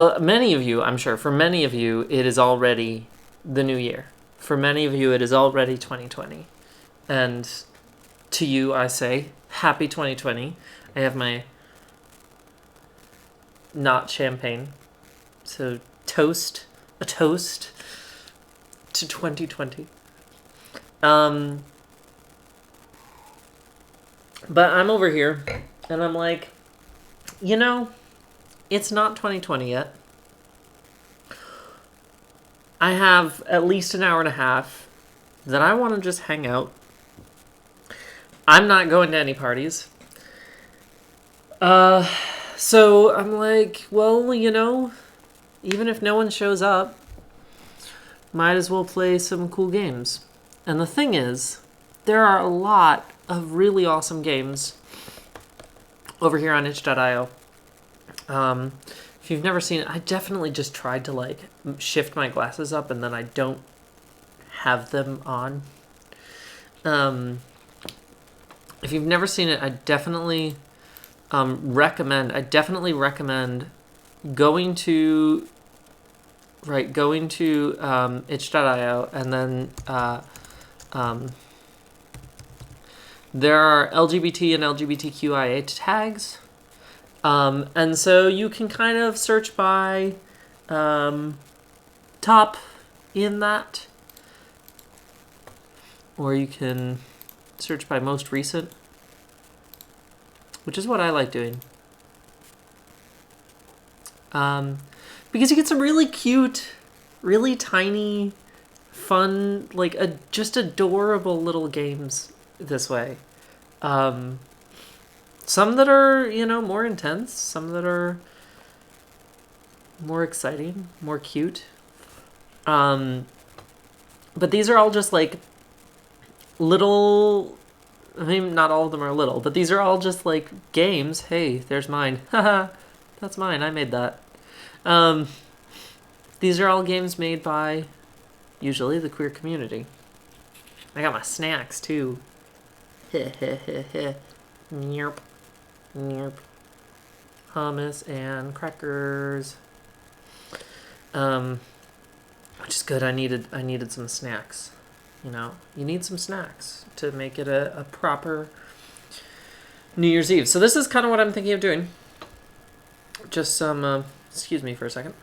Many of you, I'm sure, for many of you, it is already the new year. For many of you, it is already 2020. And to you, I say, happy 2020. I have my not champagne. So, a toast to 2020. But I'm over here, and I'm like, you know, it's not 2020 yet. I have at least an hour and a half that I want to just hang out. I'm not going to any parties. So I'm like, well, even if no one shows up, might as well play some cool games. And the thing is, there are a lot of really awesome games over here on itch.io. If you've never seen it, I definitely just tried to shift my glasses up and then I don't have them on. If you've never seen it, I definitely recommend going to itch.io and then there are LGBT and LGBTQIA tags. And so you can kind of search by top in that, or you can search by most recent, which is what I like doing. Because you get some really cute, really tiny, fun, just adorable little games this way. Some that are, more intense, some that are more exciting, more cute. But these are all just little, I mean, not all of them are little, but these are all just games. Hey, there's mine. Haha, that's mine. I made that. These are all games made by, usually, the queer community. I got my snacks, too. Heh heh heh heh. Nerp. Nerp. Hummus and crackers. Which is good. I needed some snacks. You need some snacks to make it a proper New Year's Eve. So this is kind of what I'm thinking of doing. Just some, excuse me for a second.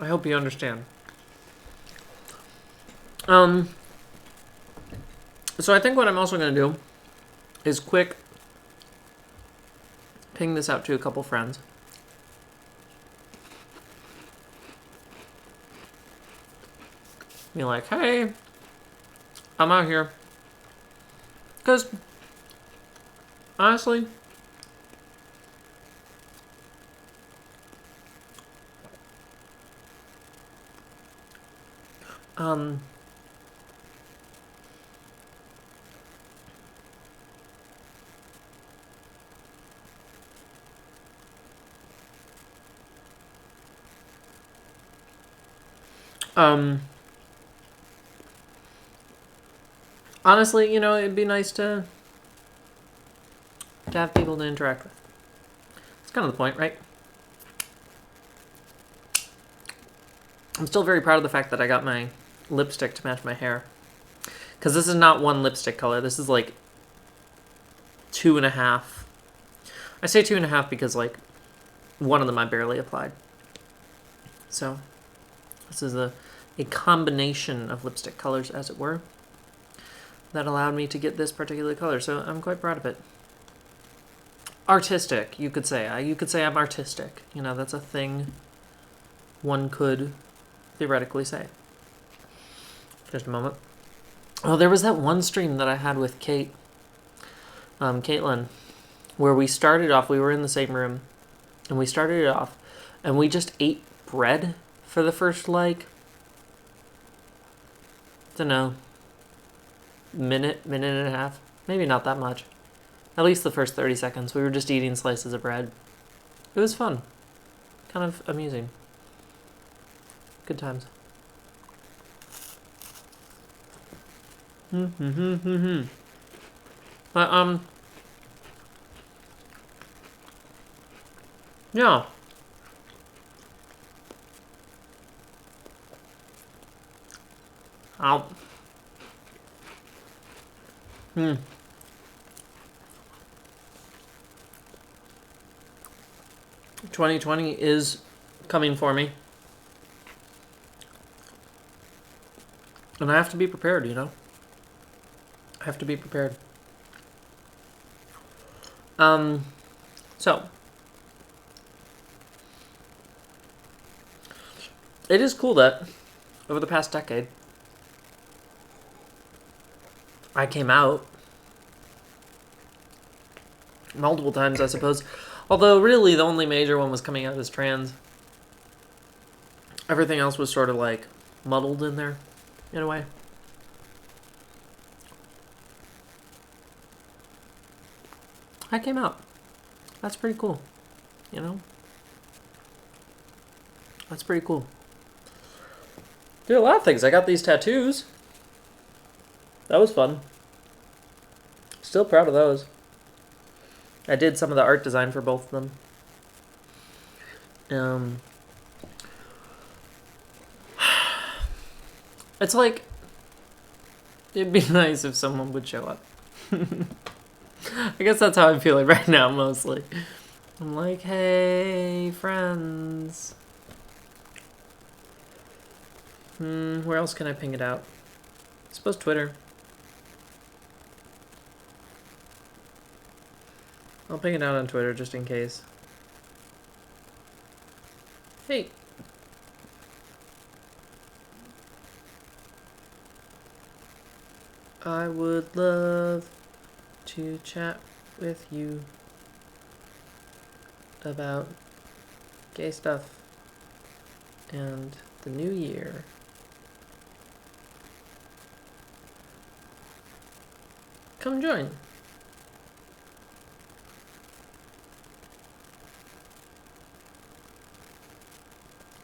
I hope you understand. So I think what I'm also going to do is quick ping this out to a couple friends. Be like, hey, I'm out here. Because, honestly, honestly, it'd be nice to have people to interact with. It's kind of the point, right? I'm still very proud of the fact that I got my lipstick to match my hair. Because this is not one lipstick color. This is 2.5. I say 2.5 because one of them I barely applied. So this is a combination of lipstick colors, as it were, that allowed me to get this particular color. So I'm quite proud of it. Artistic, you could say. You could say I'm artistic. That's a thing one could theoretically say. Just a moment. Oh, there was that one stream that I had with Caitlin, where we started off, we were in the same room, and we started it off, and we just ate bread for the first, minute and a half. Maybe not that much. At least the first 30 seconds. We were just eating slices of bread. It was fun. Kind of amusing. Good times. But yeah. I'll 2020 is coming for me. And I have to be prepared, you know? I have to be prepared. So it is cool that over the past decade I came out multiple times, I suppose. Although really the only major one was coming out as trans. Everything else was sort of like muddled in there, in a way. I came out. That's pretty cool. You know? That's pretty cool. Did a lot of things. I got these tattoos. That was fun. Still proud of those. I did some of the art design for both of them. It's like, it'd be nice if someone would show up. I guess that's how I'm feeling right now, mostly. I'm like, hey, friends. Where else can I ping it out? I suppose Twitter. I'll ping it out on Twitter just in case. Hey. I would love to chat with you about gay stuff and the new year. Come join.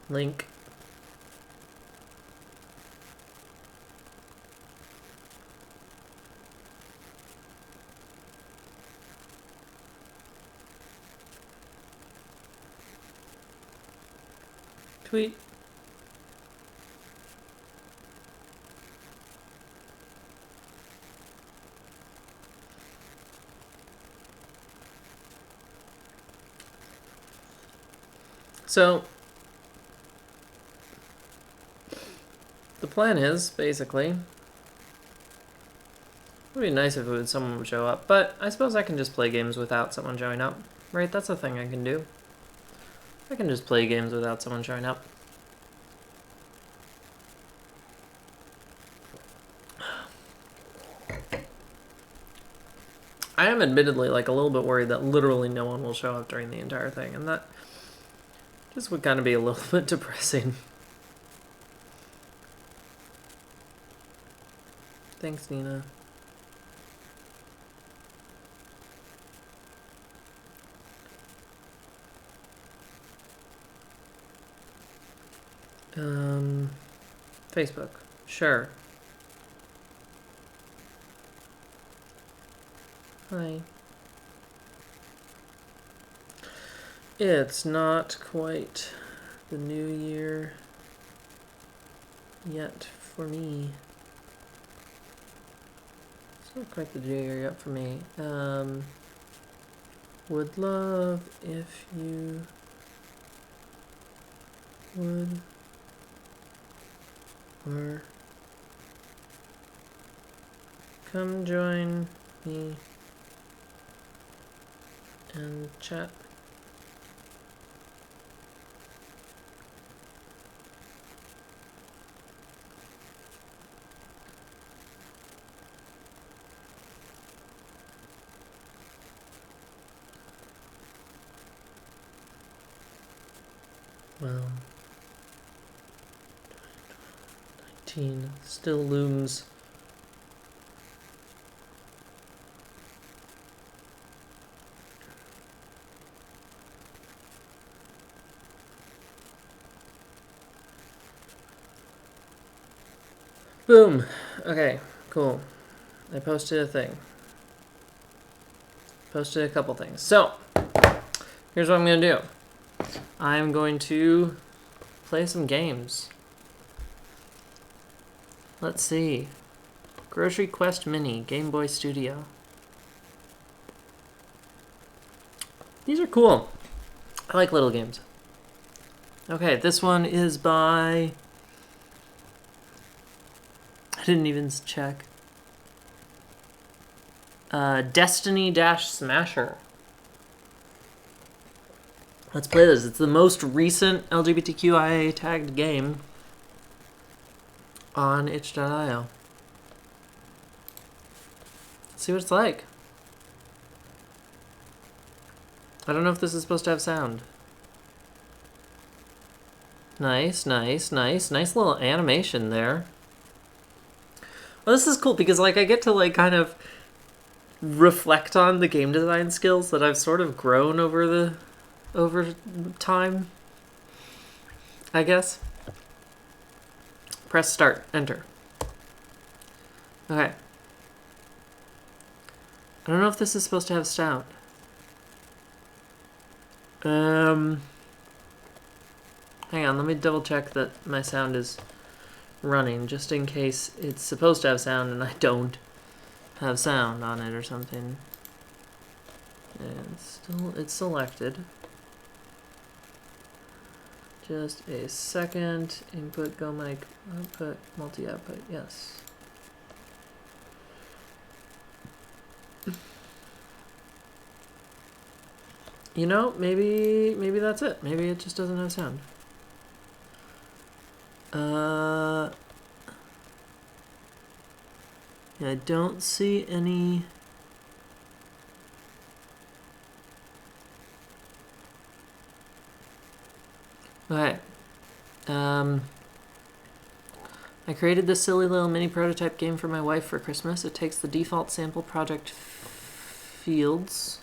Link. Tweet. So, the plan is, basically, it would be nice if someone would show up, but I suppose I can just play games without someone showing up, right? That's a thing I can do. I can just play games without someone showing up. I am admittedly like a little bit worried that literally no one will show up during the entire thing, and that just would kind of be a little bit depressing. Thanks, Nina. Facebook. Sure. Hi. It's not quite the new year yet for me. It's not quite the new year yet for me. Would love if you would or come join me and chat. Well, 19 still looms. Boom. Okay, cool. I posted a thing. Posted a couple things. So, here's what I'm going to do. I'm going to play some games. Let's see. Grocery Quest Mini, Game Boy Studio. These are cool. I like little games. Okay, this one is by... I didn't even check. Destiny-Smasher. Let's play this. It's the most recent LGBTQIA tagged game on itch.io. Let's see what it's like. I don't know if this is supposed to have sound. Nice, nice, nice. Nice little animation there. Well, this is cool because, like, I get to, like, kind of reflect on the game design skills that I've sort of grown over time, I guess. Press start, enter. Okay. I don't know if this is supposed to have sound. Hang on, let me double check that my sound is running, just in case it's supposed to have sound and I don't have sound on it or something. And it's selected. Just a second. Input, go mic, output, multi-output, yes. You know, maybe that's it. Maybe it just doesn't have sound. Yeah, I don't see any. Okay. I created this silly little mini prototype game for my wife for Christmas. It takes the default sample project fields,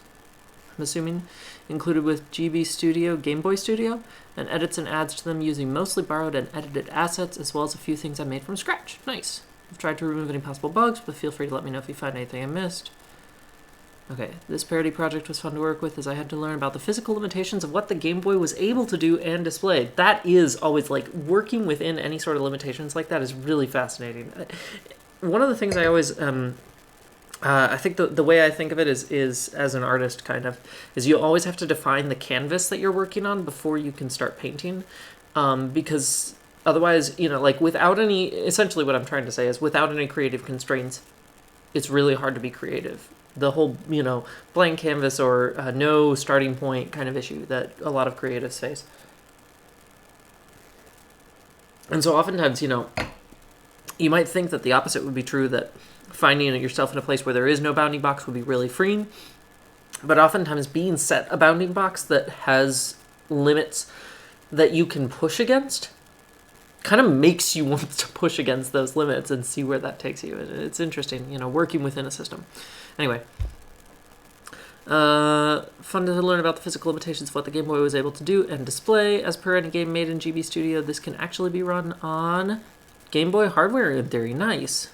I'm assuming, included with GB Studio, Game Boy Studio, and edits and adds to them using mostly borrowed and edited assets, as well as a few things I made from scratch. Nice. I've tried to remove any possible bugs, but feel free to let me know if you find anything I missed. Okay, this parody project was fun to work with as I had to learn about the physical limitations of what the Game Boy was able to do and display. That is always, like, working within any sort of limitations like that is really fascinating. One of the things I always, I think the way I think of it is as an artist, kind of, is you always have to define the canvas that you're working on before you can start painting, because otherwise, you know, like, without any, essentially what I'm trying to say is without any creative constraints, it's really hard to be creative. The whole, you know, blank canvas or no starting point kind of issue that a lot of creatives face. And so oftentimes, you know, you might think that the opposite would be true, that finding yourself in a place where there is no bounding box would be really freeing. But oftentimes being set a bounding box that has limits that you can push against kind of makes you want to push against those limits and see where that takes you. It's interesting, you know, working within a system. Anyway, fun to learn about the physical limitations of what the Game Boy was able to do and display. As per any game made in GB Studio, this can actually be run on Game Boy hardware in theory. Nice.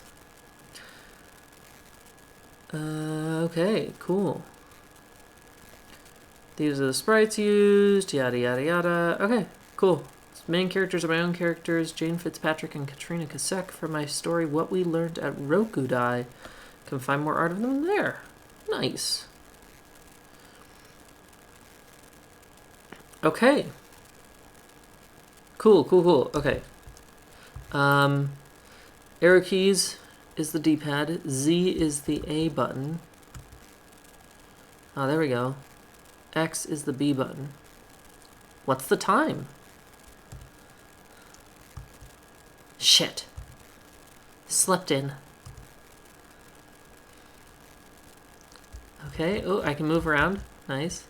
Okay, cool. These are the sprites used, yada yada yada. Okay, cool. Main characters are my own characters, Jane Fitzpatrick and Katrina Kasek, for my story What We Learned at Rokudai. Can find more art of them there. Nice. Okay. Cool, cool, cool. Okay. Arrow keys is the D-pad. Z is the A button. Oh, there we go. X is the B button. What's the time? Shit. Slept in. Okay, oh, I can move around. Nice.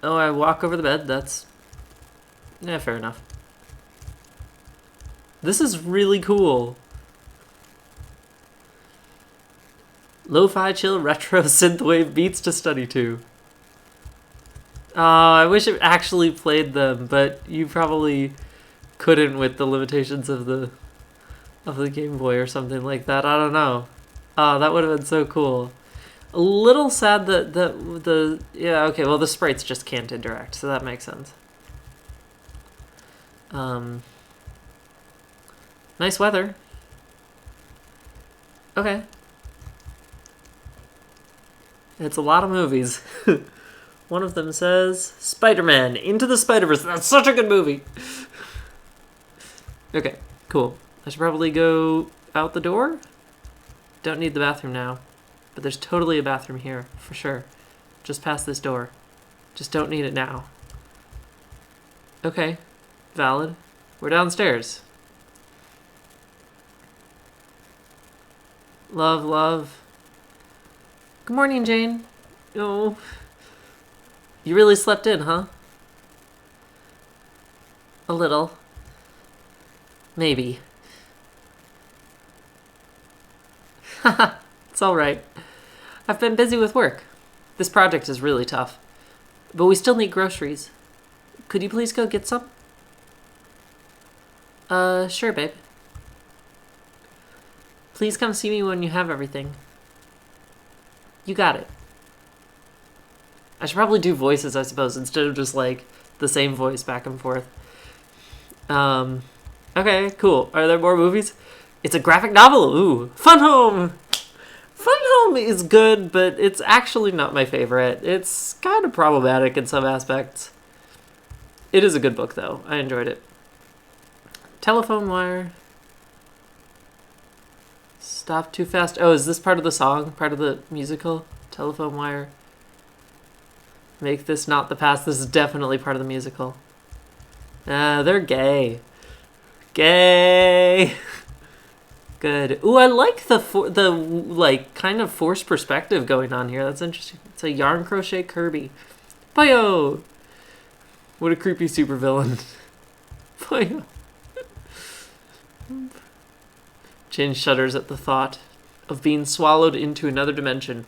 Oh, I walk over the bed. That's... yeah, fair enough. This is really cool. Lo-fi chill retro synthwave beats to study to. I wish it actually played them, but you probably couldn't with the limitations of the Game Boy or something like that. I don't know. Oh, that would have been so cool. A little sad that yeah, okay, well, the sprites just can't interact, so that makes sense. Nice weather. Okay. It's a lot of movies. One of them says Spider-Man Into the Spider-Verse. That's such a good movie. Okay, cool. I should probably go out the door. Don't need the bathroom now, but there's totally a bathroom here for sure. Just past this door. Just don't need it now. Okay, valid. We're downstairs. Love, love. Good morning, Jane. Oh. You really slept in, huh? A little. Maybe. Haha, it's alright. I've been busy with work. This project is really tough. But we still need groceries. Could you please go get some? Sure, babe. Please come see me when you have everything. You got it. I should probably do voices, I suppose, instead of just, like, the same voice back and forth. Okay, cool. Are there more movies? It's a graphic novel. Ooh. Fun Home! Fun Home is good, but it's actually not my favorite. It's kind of problematic in some aspects. It is a good book, though. I enjoyed it. Telephone Wire. Stop Too Fast. Oh, is this part of the song? Part of the musical? Telephone Wire. Make this not the past. This is definitely part of the musical. They're gay. Gay. Good. Ooh, I like the like kind of forced perspective going on here. That's interesting. It's a yarn crochet Kirby. Boyo. What a creepy supervillain. Boyo. Jin shudders at the thought of being swallowed into another dimension.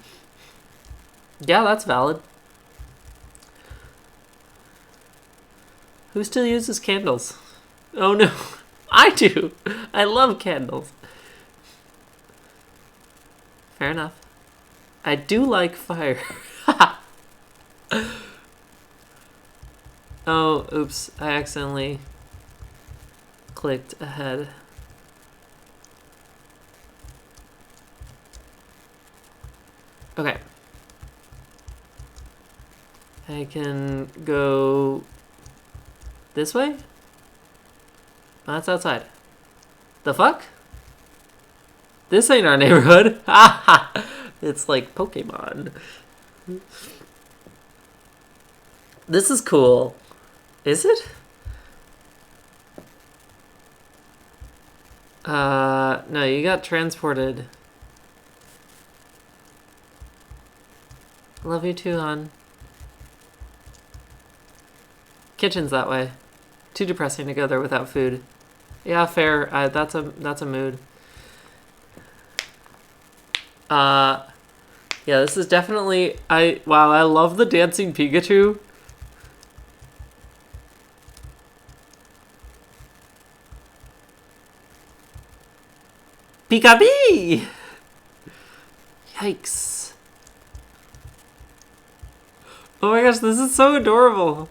Yeah, that's valid. Who still uses candles? Oh no. I do. I love candles. Fair enough. I do like fire. Oh, oops. I accidentally clicked ahead. Okay. I can go this way? Oh, that's outside. The fuck? This ain't our neighborhood. It's like Pokemon. This is cool. Is it? No, you got transported. Love you too, hon. Kitchen's that way. Too depressing to go there without food. Yeah, fair. That's a mood. Yeah, this is definitely wow, I love the dancing Pikachu. Pika-bee! Yikes. Oh my gosh, this is so adorable.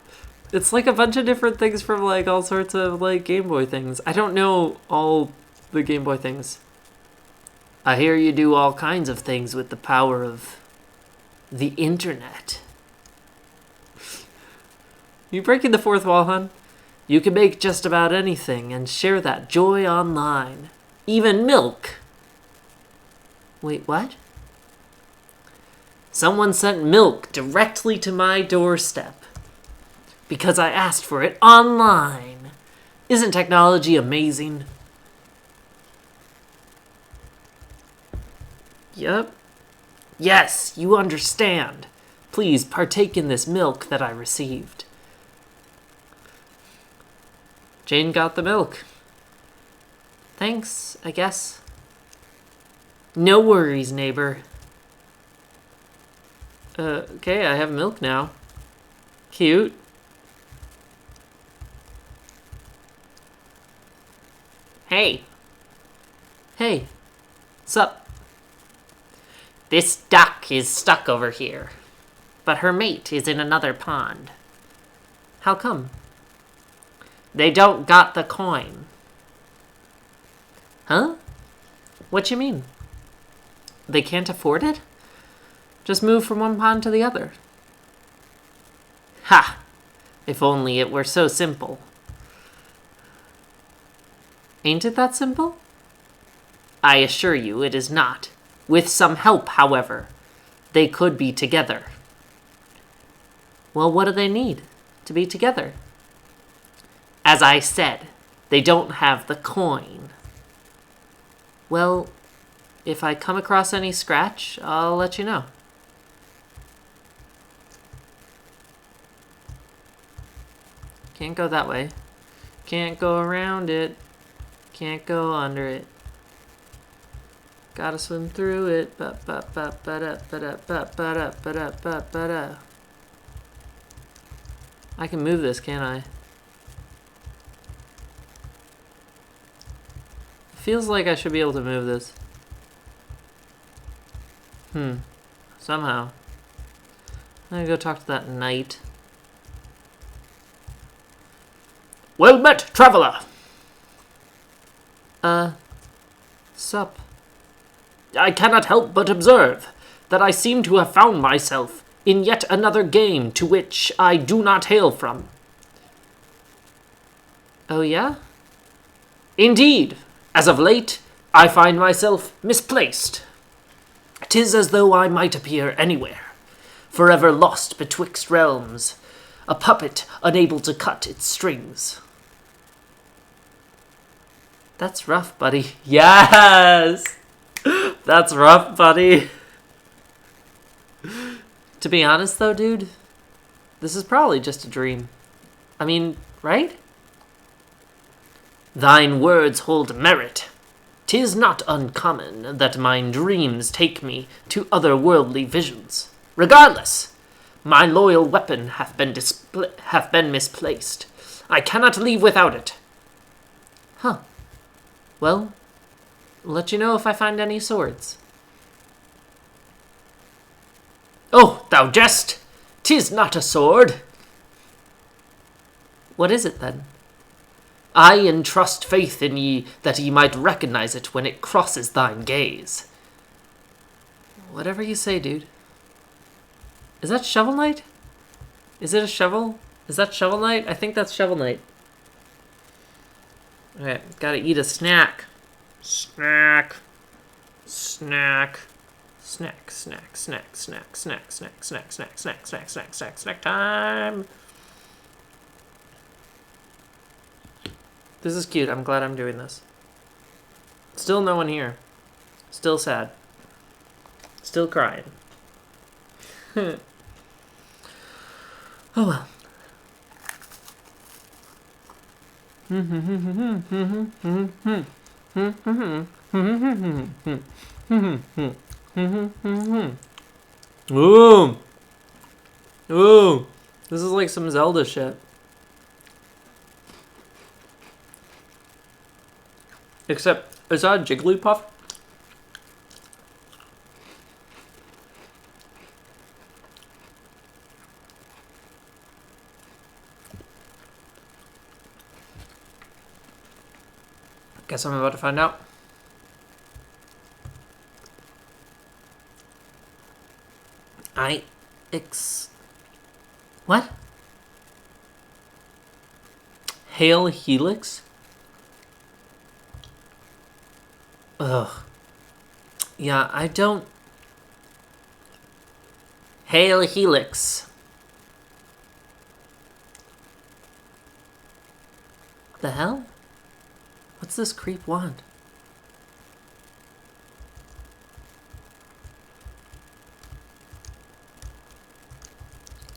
It's like a bunch of different things from like all sorts of like Game Boy things. I don't know all the Game Boy things. I hear you do all kinds of things with the power of the internet. You breaking the fourth wall, hon? You can make just about anything and share that joy online. Even milk. Wait, what? Someone sent milk directly to my doorstep because I asked for it online. Isn't technology amazing? Yep. Yes, you understand. Please partake in this milk that I received. Jane got the milk. Thanks, I guess. No worries, neighbor. Okay, I have milk now. Cute. Hey. Hey. Sup? This duck is stuck over here, but her mate is in another pond. How come? They don't got the coin. Huh? What you mean? They can't afford it? Just move from one pond to the other. Ha! If only it were so simple. Ain't it that simple? I assure you it is not. With some help, however, they could be together. Well, what do they need to be together? As I said, they don't have the coin. Well, if I come across any scratch, I'll let you know. Can't go that way. Can't go around it. Can't go under it. Gotta swim through it. I can move this, can't I? Feels like I should be able to move this. Somehow. I'm gonna go talk to that knight. Well met, traveler! Sup? I cannot help but observe that I seem to have found myself in yet another game to which I do not hail from. Oh, yeah? Indeed, as of late, I find myself misplaced. 'Tis as though I might appear anywhere, forever lost betwixt realms, a puppet unable to cut its strings. That's rough, buddy. Yes! That's rough, buddy. To be honest, though, dude, this is probably just a dream. I mean, right? Thine words hold merit. 'Tis not uncommon that mine dreams take me to otherworldly visions. Regardless, my loyal weapon hath been misplaced. I cannot leave without it. Huh. Well, I'll let you know if I find any swords. Oh, thou jest! 'Tis not a sword. What is it, then? I entrust faith in ye that ye might recognize it when it crosses thine gaze. Whatever you say, dude. Is that Shovel Knight? Is it a shovel? Is that Shovel Knight? I think that's Shovel Knight. Okay, gotta eat a snack. Snack. Snack. Snack, snack, snack, snack, snack, snack, snack, snack, snack, snack, snack, snack, snack time. This is cute. I'm glad I'm doing this. Still no one here. Still sad. Still crying. Oh well. Ooh. Ooh. This is like some Zelda shit. Except, is that a Jigglypuff? Guess I'm about to find out. What? Hail Helix? Ugh. Yeah, I don't... Hail Helix. The hell? What's this creep want?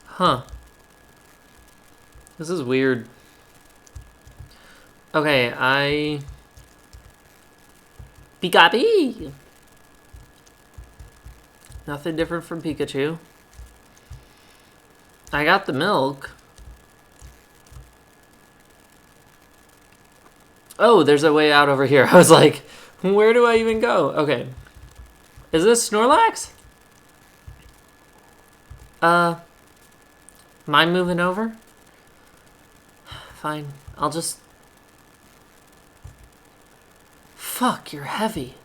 Huh. This is weird. Okay, Pikapi! Nothing different from Pikachu. I got the milk. Oh, there's a way out over here. I was like, where do I even go? Okay. Is this Snorlax? Mind moving over? Fine. I'll just... Fuck, you're heavy.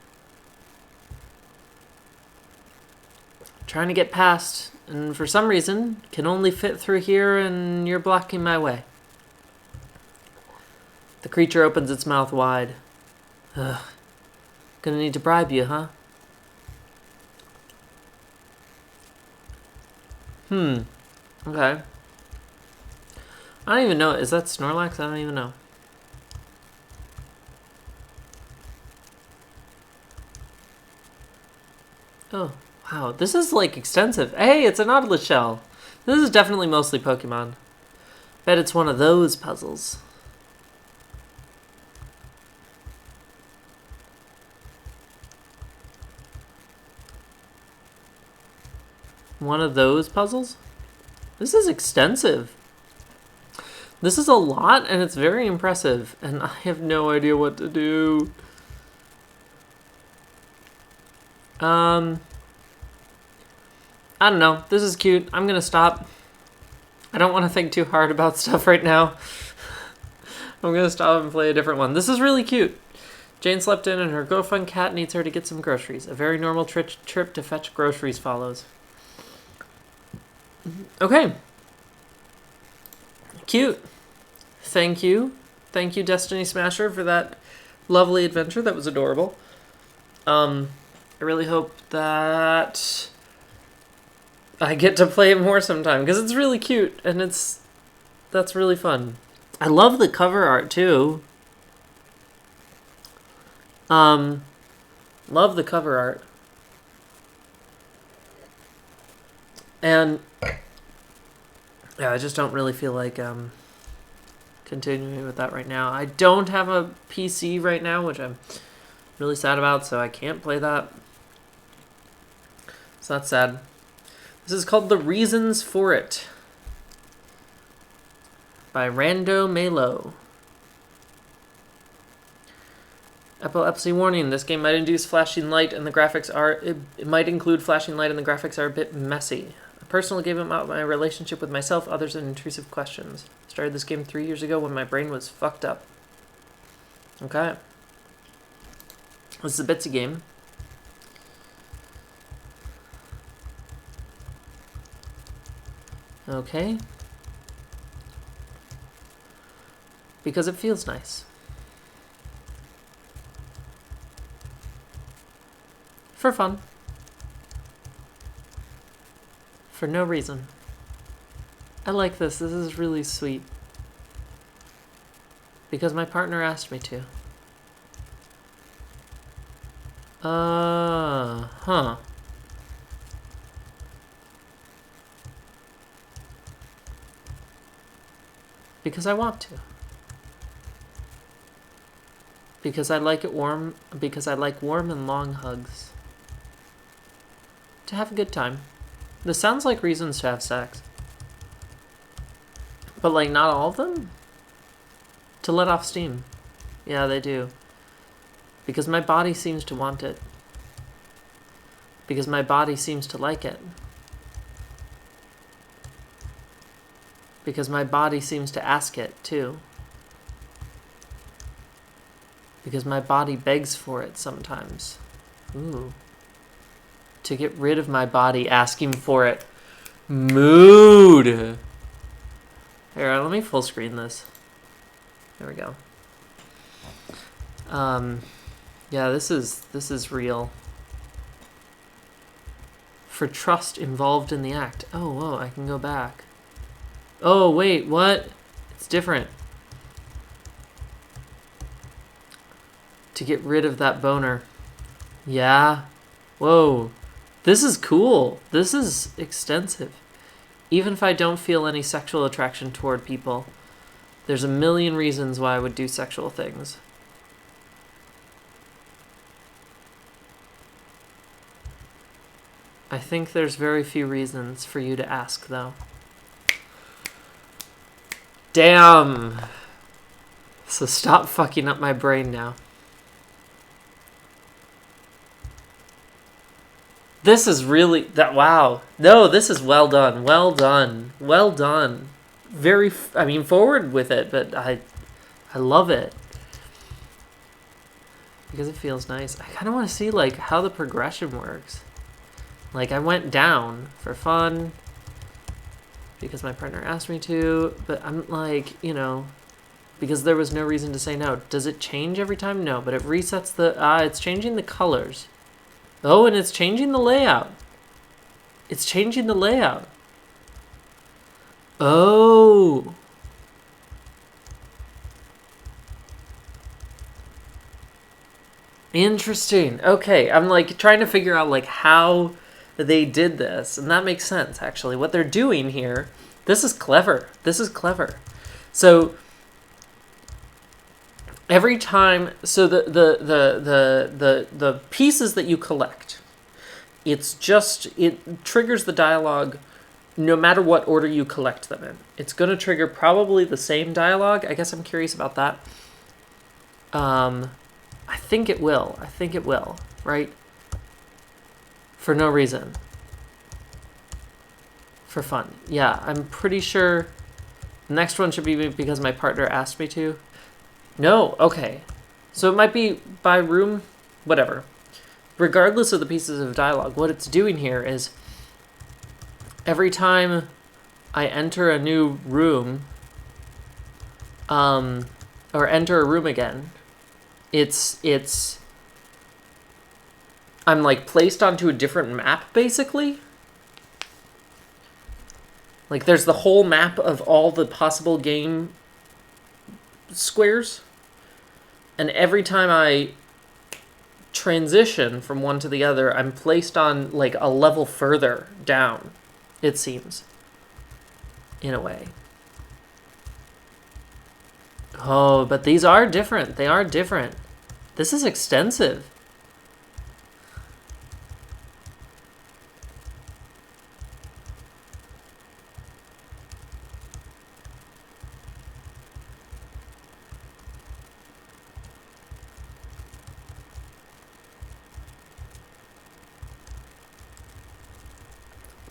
Trying to get past, and for some reason, can only fit through here, and you're blocking my way. The creature opens its mouth wide. Ugh. Gonna need to bribe you, huh? Okay. I don't even know. Is that Snorlax? I don't even know. Oh, wow. This is, like, extensive. Hey, it's an Nautilus shell. This is definitely mostly Pokemon. Bet it's one of those puzzles. One of those puzzles? This is extensive. This is a lot, and it's very impressive, and I have no idea what to do. I don't know. This is cute. I'm gonna stop. I don't want to think too hard about stuff right now. I'm gonna stop and play a different one. This is really cute. Jane slept in, and her girlfriend Cat needs her to get some groceries. A very normal trip to fetch groceries follows. Okay. Cute. Thank you. Thank you, Destiny Smasher, for that lovely adventure. That was adorable. I really hope that I get to play it more sometime, because it's really cute, and that's really fun. I love the cover art, too. Love the cover art. And yeah, I just don't really feel like continuing with that right now. I don't have a PC right now, which I'm really sad about, so I can't play that. So that's sad. This is called The Reasons for It by Rando Malo. Epilepsy warning. This game might induce flashing light and the graphics are... It might include flashing light and the graphics are a bit messy. I personally gave about my relationship with myself, others, and intrusive questions. Started this game 3 years ago when my brain was fucked up. Okay. This is a Bitsy game. Okay. Because it feels nice. For fun. For no reason. I like this. This is really sweet. Because my partner asked me to. Huh. Because I want to. Because I like it warm. Because I like warm and long hugs. To have a good time. This sounds like reasons to have sex. But, like, not all of them? To let off steam. Yeah, they do. Because my body seems to want it. Because my body seems to like it. Because my body seems to ask it, too. Because my body begs for it sometimes. Ooh. To get rid of my body asking for it. Mood! Here, let me full screen this. There we go. Yeah, this is real. For trust involved in the act. Oh, whoa, I can go back. Oh, wait, what? It's different. To get rid of that boner. Yeah. Whoa. This is cool. This is extensive. Even if I don't feel any sexual attraction toward people, there's a million reasons why I would do sexual things. I think there's very few reasons for you to ask, though. Damn! So stop fucking up my brain now. This is really that. Wow. No, this is well done. Well done. Well done. Very. I mean, forward with it, but I love it because it feels nice. I kind of want to see like how the progression works. Like I went down for fun because my partner asked me to, but I'm like, you know, because there was no reason to say no. Does it change every time? No, but it resets the. It's changing the colors. Oh, and it's changing the layout. It's changing the layout. Oh. Interesting. Okay, I'm like trying to figure out like how they did this, and that makes sense actually. What they're doing here, this is clever. This is clever. So every time, so the pieces that you collect, it triggers the dialogue no matter what order you collect them in. It's going to trigger probably the same dialogue. I guess I'm curious about that. I think it will. I think it will, right? For no reason. For fun. Yeah, I'm pretty sure the next one should be because my partner asked me to. No, okay. So it might be by room, whatever. Regardless of the pieces of dialogue, what it's doing here is every time I enter a new room, or enter a room again, I'm like placed onto a different map basically. Like there's the whole map of all the possible game squares, and every time I transition from one to the other, I'm placed on like a level further down, it seems, in a way. Oh, but these are different. They are different. This is extensive.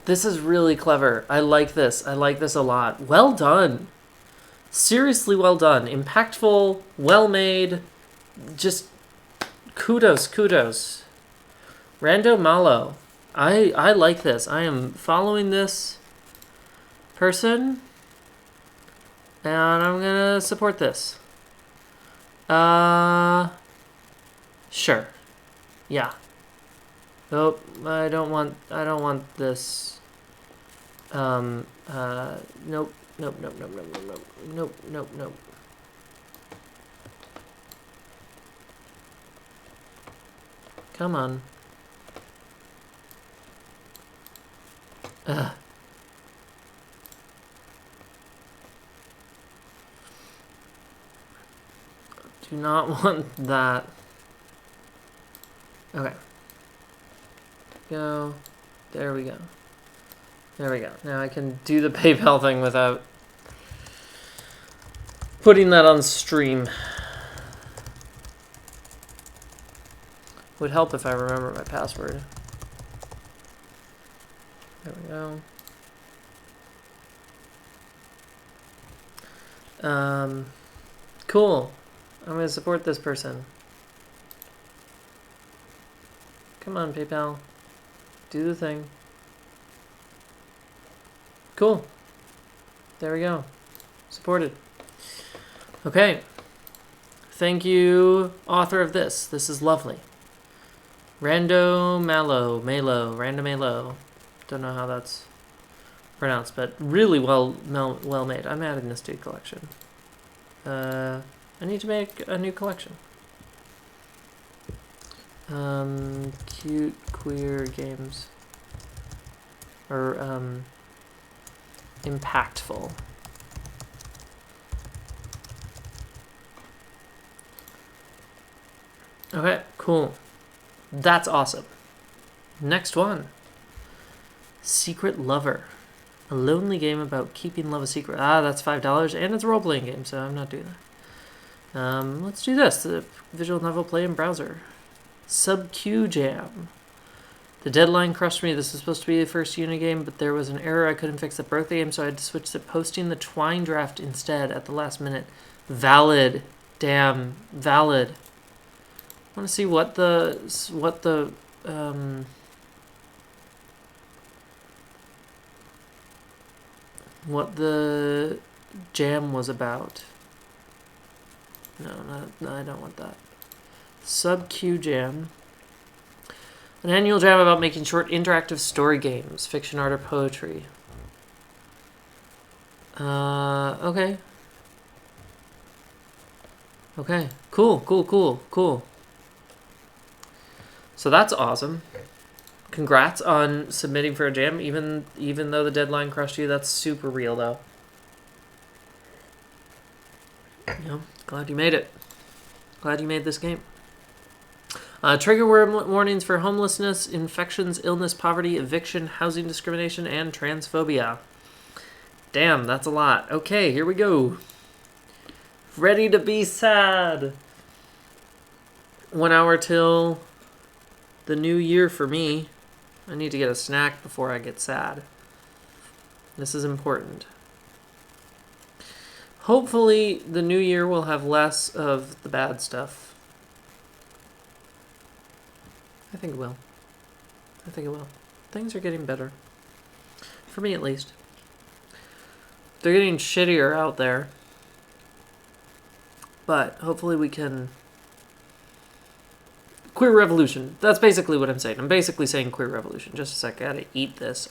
This is really clever. I like this. I like this a lot. Well done. Seriously well done. Impactful, well made. Just kudos. Rando Malo. I like this. I am following this person, and I'm gonna support this. Sure. Yeah. Nope, I don't want this. Nope. Come on. Ugh. Do not want that. Okay. Go. There we go. There we go. Now I can do the PayPal thing without putting that on stream. Would help if I remember my password. There we go. Cool. I'm going to support this person. Come on, PayPal. Do the thing. Cool. There we go. Supported. Okay. Thank you, author of this. This is lovely. Rando Malo. Don't know how that's pronounced, but really well made. I'm adding this to the collection. I need to make a new collection. Cute queer games. Or, impactful. Okay, cool. That's awesome. Next one. Secret Lover. A lonely game about keeping love a secret. That's $5, and it's a role-playing game, so I'm not doing that. Let's do this. The visual novel play in browser. Sub Q Jam. The deadline crushed me. This was supposed to be the first unit game, but there was an error I couldn't fix at both the game, so I had to switch to posting the Twine draft instead at the last minute. Valid. Damn. Valid. I want to see what the jam was about. No, I don't want that. Sub-Q jam. An annual jam about making short interactive story games, fiction, art, or poetry. Okay. Okay. Cool. So that's awesome. Congrats on submitting for a jam, even though the deadline crushed you. That's super real, though. Yeah, glad you made it. Glad you made this game. Trigger warnings for homelessness, infections, illness, poverty, eviction, housing discrimination, and transphobia. Damn, that's a lot. Okay, here we go. Ready to be sad. 1 hour till the new year for me. I need to get a snack before I get sad. This is important. Hopefully, the new year will have less of the bad stuff. I think it will. Things are getting better. For me, at least. They're getting shittier out there. But hopefully we can... Queer revolution. That's basically what I'm saying. I'm basically saying queer revolution. Just a sec. I gotta eat this.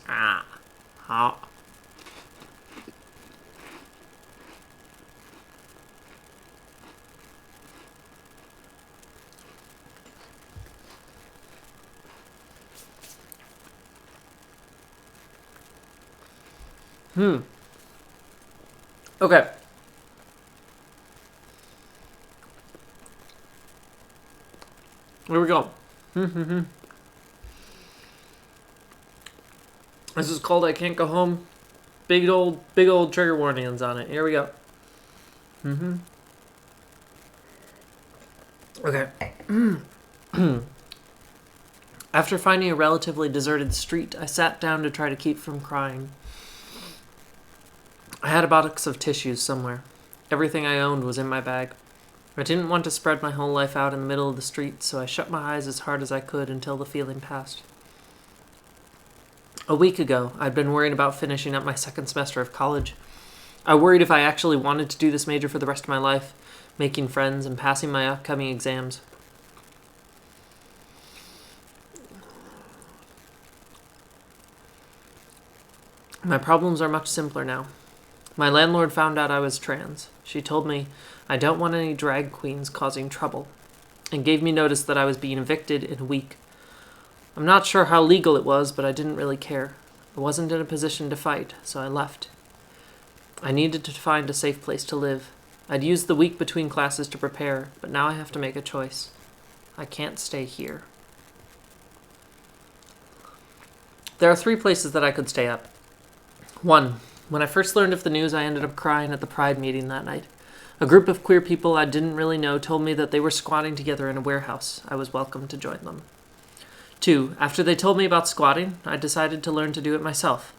Okay. Here we go. This is called I Can't Go Home. Big old trigger warnings on it. Here we go. Okay. After finding a relatively deserted street, I sat down to try to keep from crying. I had a box of tissues somewhere. Everything I owned was in my bag. I didn't want to spread my whole life out in the middle of the street, so I shut my eyes as hard as I could until the feeling passed. A week ago, I'd been worried about finishing up my second semester of college. I worried if I actually wanted to do this major for the rest of my life, making friends and passing my upcoming exams. My problems are much simpler now. My landlord found out I was trans. She told me I don't want any drag queens causing trouble, and gave me notice that I was being evicted in a week. I'm not sure how legal it was, but I didn't really care. I wasn't in a position to fight, so I left. I needed to find a safe place to live. I'd used the week between classes to prepare, but now I have to make a choice. I can't stay here. There are 3 places that I could stay up. 1. When I first learned of the news, I ended up crying at the Pride meeting that night. A group of queer people I didn't really know told me that they were squatting together in a warehouse. I was welcome to join them. 2. After they told me about squatting, I decided to learn to do it myself.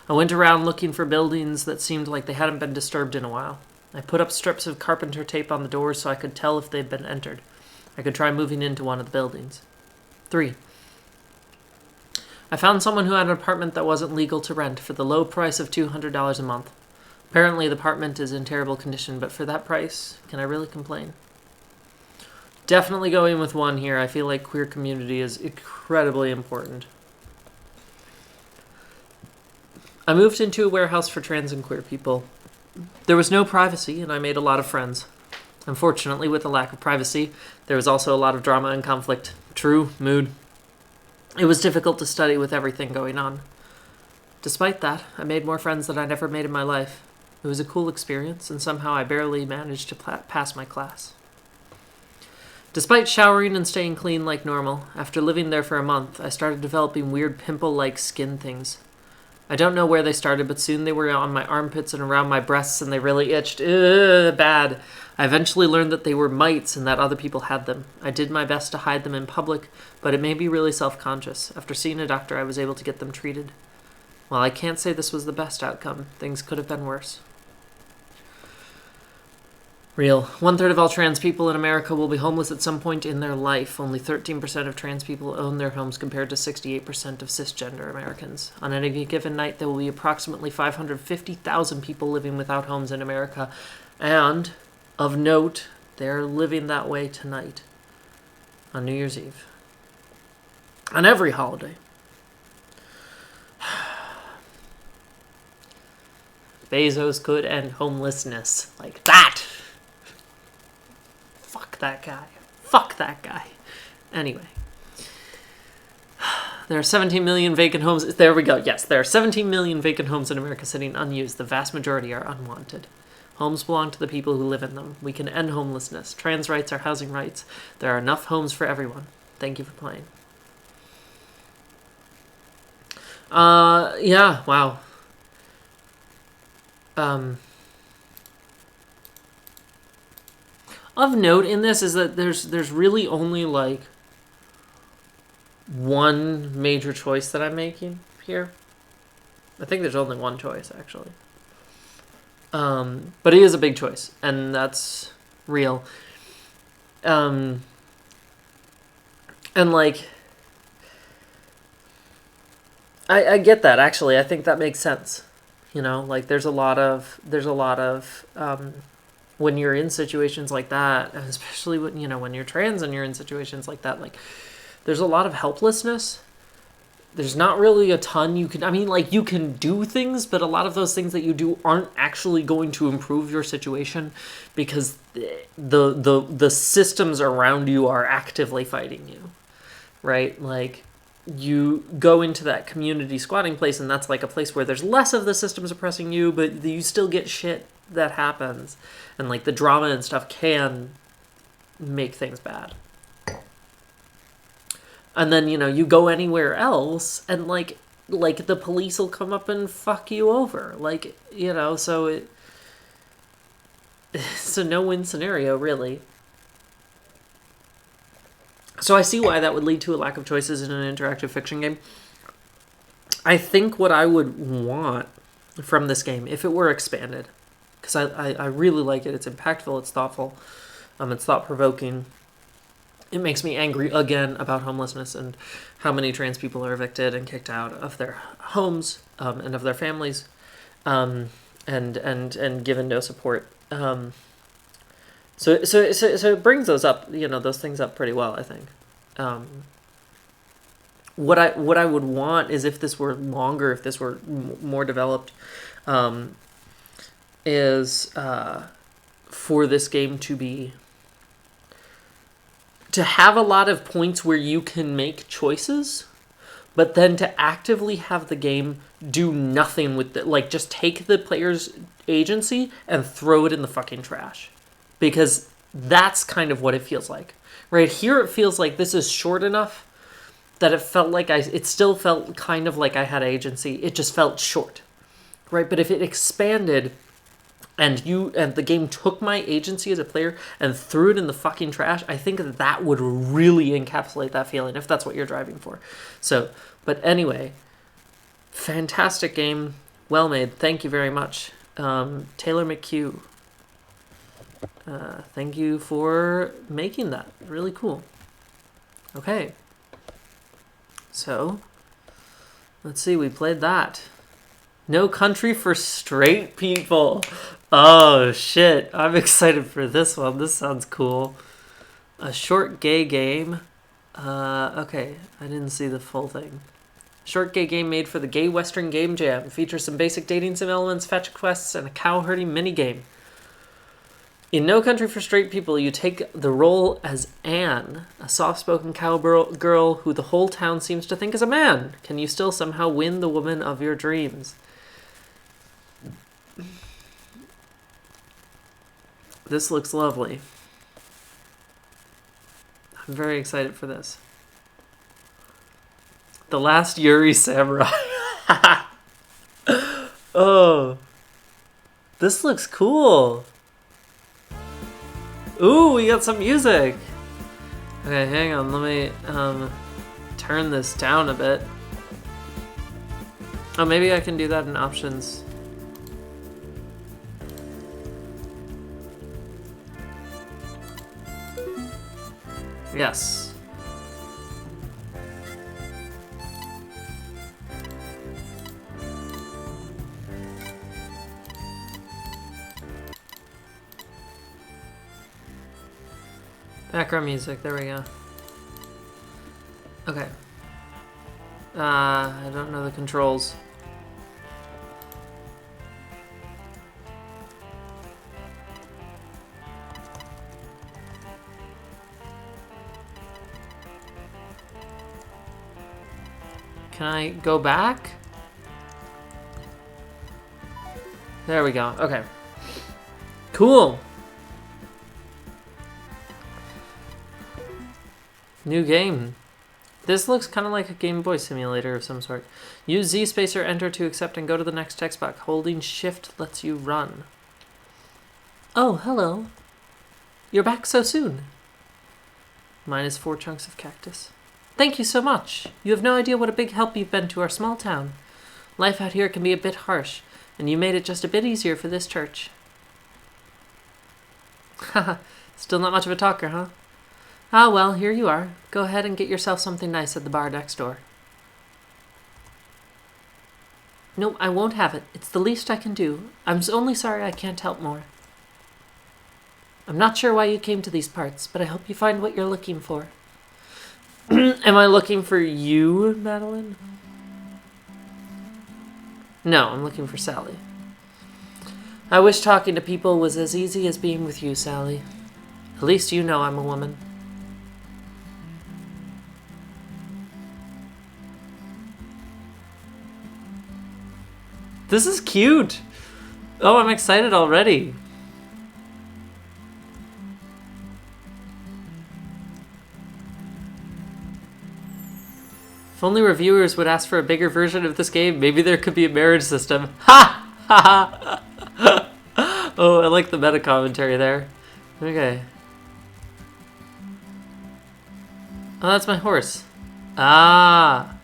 I went around looking for buildings that seemed like they hadn't been disturbed in a while. I put up strips of carpenter tape on the doors so I could tell if they'd been entered. I could try moving into one of the buildings. 3. I found someone who had an apartment that wasn't legal to rent for the low price of $200 a month. Apparently the apartment is in terrible condition, but for that price, can I really complain? Definitely going with 1 here. I feel like queer community is incredibly important. I moved into a warehouse for trans and queer people. There was no privacy, and I made a lot of friends. Unfortunately, with the lack of privacy, there was also a lot of drama and conflict. True, mood. It was difficult to study with everything going on. Despite that, I made more friends than I'd ever made in my life. It was a cool experience, and somehow I barely managed to pass my class. Despite showering and staying clean like normal, after living there for a month, I started developing weird pimple-like skin things. I don't know where they started, but soon they were on my armpits and around my breasts, and they really itched. Ugh, bad. I eventually learned that they were mites and that other people had them. I did my best to hide them in public, but it made me really self-conscious. After seeing a doctor, I was able to get them treated. While I can't say this was the best outcome, things could have been worse. Real. 1/3 of all trans people in America will be homeless at some point in their life. Only 13% of trans people own their homes compared to 68% of cisgender Americans. On any given night, there will be approximately 550,000 people living without homes in America. And, of note, they're living that way tonight. On New Year's Eve. On every holiday. Bezos could end homelessness like that. Fuck that guy. Fuck that guy. Anyway. There are 17 million vacant homes. There we go. Yes, there are 17 million vacant homes in America sitting unused. The vast majority are unwanted. Homes belong to the people who live in them. We can end homelessness. Trans rights are housing rights. There are enough homes for everyone. Thank you for playing. Yeah, wow. Of note in this is that there's really only like one major choice that I'm making here. I think there's only one choice actually. But it is a big choice, and that's real. And like I get that actually. I think that makes sense. You know, like there's a lot of when you're in situations like that, and especially when, you know, when you're trans and you're in situations like that, like there's a lot of helplessness. There's not really a ton you can, I mean, like you can do things, but a lot of those things that you do aren't actually going to improve your situation because the systems around you are actively fighting you, right? Like you go into that community squatting place and that's like a place where there's less of the systems oppressing you, but you still get shit that happens, and like the drama and stuff can make things bad. And then, you know, you go anywhere else and like the police will come up and fuck you over, like, you know, so it's a no-win scenario really. So I see why that would lead to a lack of choices in an interactive fiction game. I think what I would want from this game, if it were expanded, because I really like it. It's impactful. It's thoughtful. It's thought-provoking. It makes me angry again about homelessness and how many trans people are evicted and kicked out of their homes and of their families, and given no support. So it brings those up, you know, those things up pretty well, I think. What I would want is if this were longer, if this were more developed, is for this game to have a lot of points where you can make choices, but then to actively have the game do nothing with it. Like, just take the player's agency and throw it in the fucking trash. Because that's kind of what it feels like. Right here, it feels like this is short enough that it felt like it still felt kind of like I had agency. It just felt short. Right? But if it expanded and the game took my agency as a player and threw it in the fucking trash, I think that would really encapsulate that feeling, if that's what you're driving for. So, but anyway, fantastic game, well made. Thank you very much, Taylor McHugh. Thank you for making that. Really cool. Okay. So, let's see, we played that. No Country for Straight People. Oh, shit. I'm excited for this one. This sounds cool. A short gay game. Okay, I didn't see the full thing. Short gay game made for the Gay Western Game Jam. Features some basic dating sim elements, fetch quests, and a cow herding minigame. In No Country for Straight People, you take the role as Anne, a soft-spoken cowgirl who the whole town seems to think is a man. Can you still somehow win the woman of your dreams? This looks lovely. I'm very excited for this. The Last Yuri Samurai. Oh, this looks cool. Ooh, we got some music. Okay, hang on. Let me turn this down a bit. Oh, maybe I can do that in options. Yes. Background music, there we go. Okay. I don't know the controls. Can I go back? There we go, okay. Cool. New game. This looks kind of like a Game Boy simulator of some sort. Use Z space or enter to accept and go to the next text box. Holding shift lets you run. Oh, hello. You're back so soon. Minus 4 chunks of cactus. Thank you so much. You have no idea what a big help you've been to our small town. Life out here can be a bit harsh, and you made it just a bit easier for this church. Haha, still not much of a talker, huh? Ah, well, here you are. Go ahead and get yourself something nice at the bar next door. No, I won't have it. It's the least I can do. I'm only sorry I can't help more. I'm not sure why you came to these parts, but I hope you find what you're looking for. Am I looking for you, Madeline? No, I'm looking for Sally. I wish talking to people was as easy as being with you, Sally. At least you know I'm a woman. This is cute. Oh, I'm excited already. If only reviewers would ask for a bigger version of this game, maybe there could be a marriage system. Ha! Ha ha! Oh, I like the meta commentary there. Okay. Oh, that's my horse. Ah!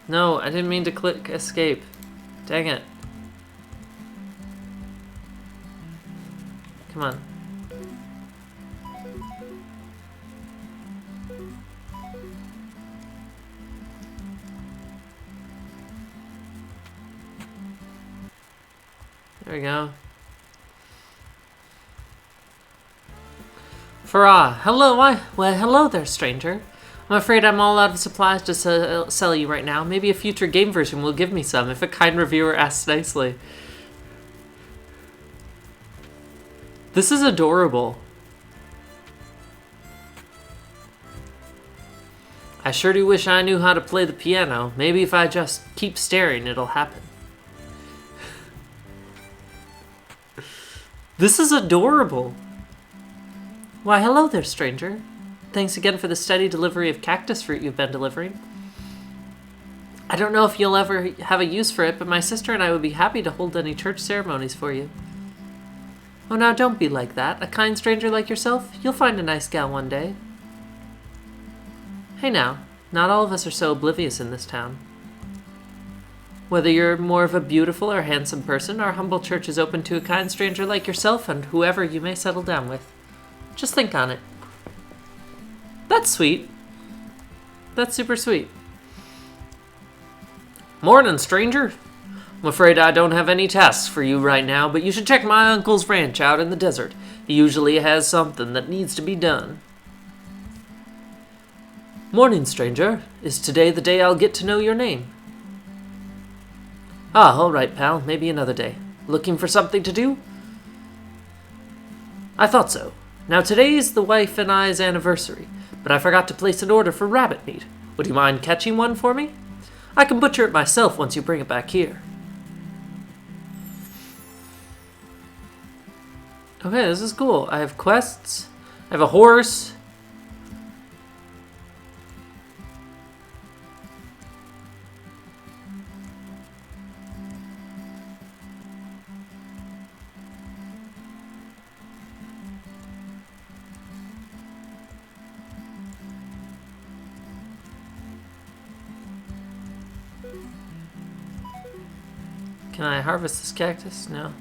No, I didn't mean to click escape. Dang it. Come on. There we go. Farah, hello, well, hello there, stranger. I'm afraid I'm all out of supplies to sell you right now. Maybe a future game version will give me some if a kind reviewer asks nicely. This is adorable. I sure do wish I knew how to play the piano. Maybe if I just keep staring, it'll happen. This is adorable. Why, hello there, stranger. Thanks again for the steady delivery of cactus fruit you've been delivering. I don't know if you'll ever have a use for it, but my sister and I would be happy to hold any church ceremonies for you. Oh, now don't be like that. A kind stranger like yourself, you'll find a nice gal one day. Hey now, not all of us are so oblivious in this town. Whether you're more of a beautiful or handsome person, our humble church is open to a kind stranger like yourself and whoever you may settle down with. Just think on it. That's sweet. That's super sweet. Morning, stranger. I'm afraid I don't have any tasks for you right now, but you should check my uncle's ranch out in the desert. He usually has something that needs to be done. Morning, stranger. Is today the day I'll get to know your name? Ah, all right, pal. Maybe another day. Looking for something to do? I thought so. Now today's the wife and I's anniversary, but I forgot to place an order for rabbit meat. Would you mind catching one for me? I can butcher it myself once you bring it back here. Okay, this is cool. I have quests. I have a horse. Can I harvest this cactus? No.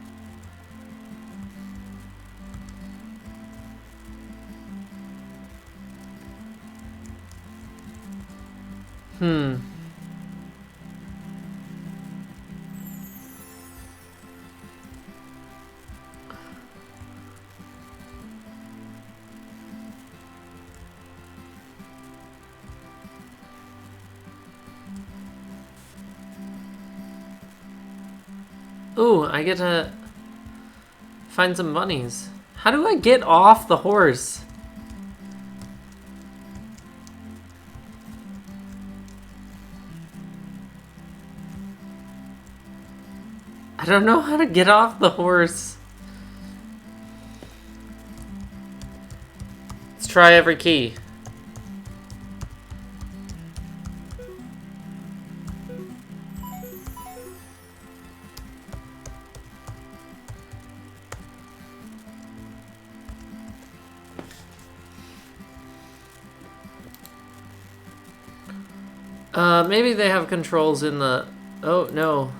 Ooh, I get to find some bunnies. How do I get off the horse? I don't know how to get off the horse. Let's try every key. Maybe they have controls in the... Oh, no.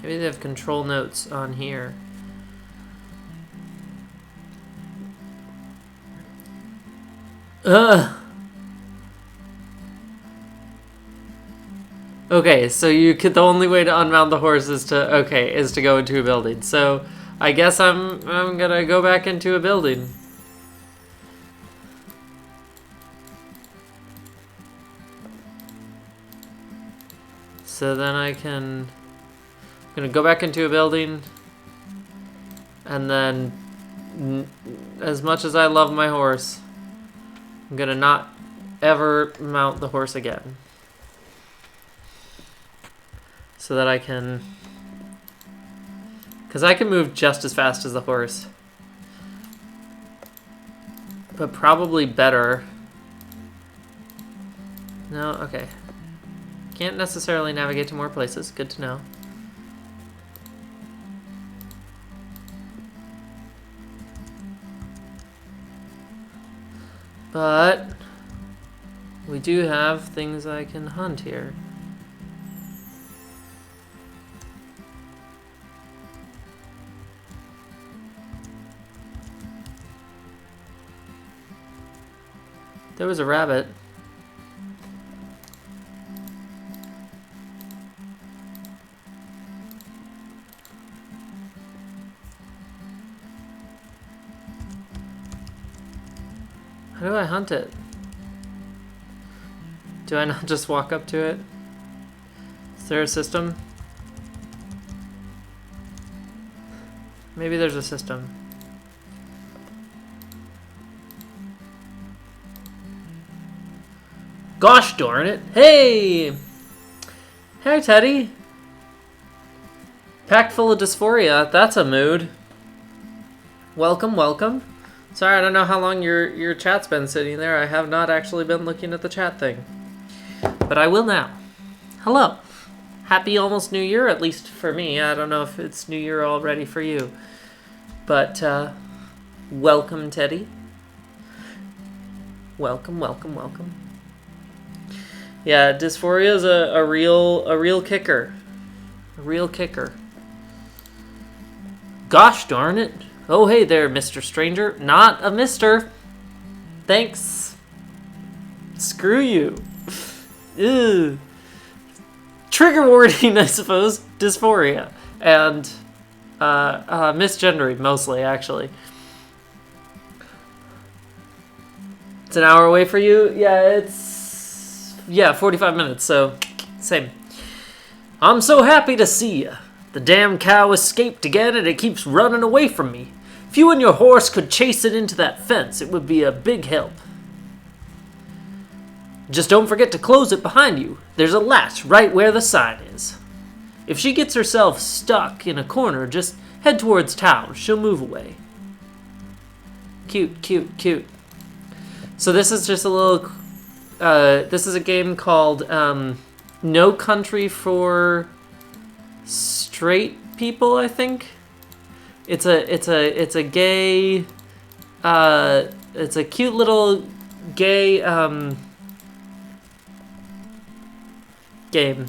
Maybe they have control notes on here. Ugh! Okay, so the only way to unmount the horse is to go into a building. So I guess I'm gonna go back into a building. So then I'm gonna go back into a building, and then, as much as I love my horse, I'm gonna not ever mount the horse again. So that I can... Because I can move just as fast as the horse. But probably better. No, okay. Can't necessarily navigate to more places. Good to know. But we do have things I can hunt here. There was a rabbit. How do I hunt it? Do I not just walk up to it? Is there a system? Maybe there's a system. Gosh darn it. Hey! Hey, Teddy. Packed full of dysphoria. That's a mood. Welcome, welcome. Sorry, I don't know how long your chat's been sitting there. I have not actually been looking at the chat thing. But I will now. Hello. Happy almost New Year, at least for me. I don't know if it's New Year already for you. But, welcome, Teddy. Welcome, welcome, welcome. Yeah, dysphoria is a real kicker. A real kicker. Gosh darn it. Oh, hey there, Mr. Stranger. Not a mister. Thanks. Screw you. Ew. Trigger warning, I suppose. Dysphoria. And misgendering, mostly, actually. It's an hour away for you? Yeah, 45 minutes, so same. I'm so happy to see you. The damn cow escaped again and it keeps running away from me. If you and your horse could chase it into that fence, it would be a big help. Just don't forget to close it behind you. There's a latch right where the sign is. If she gets herself stuck in a corner, just head towards town. She'll move away. Cute, cute, cute. So this is just a little... this is a game called No Country for Straight People, I think. It's a gay... it's a cute little gay, game.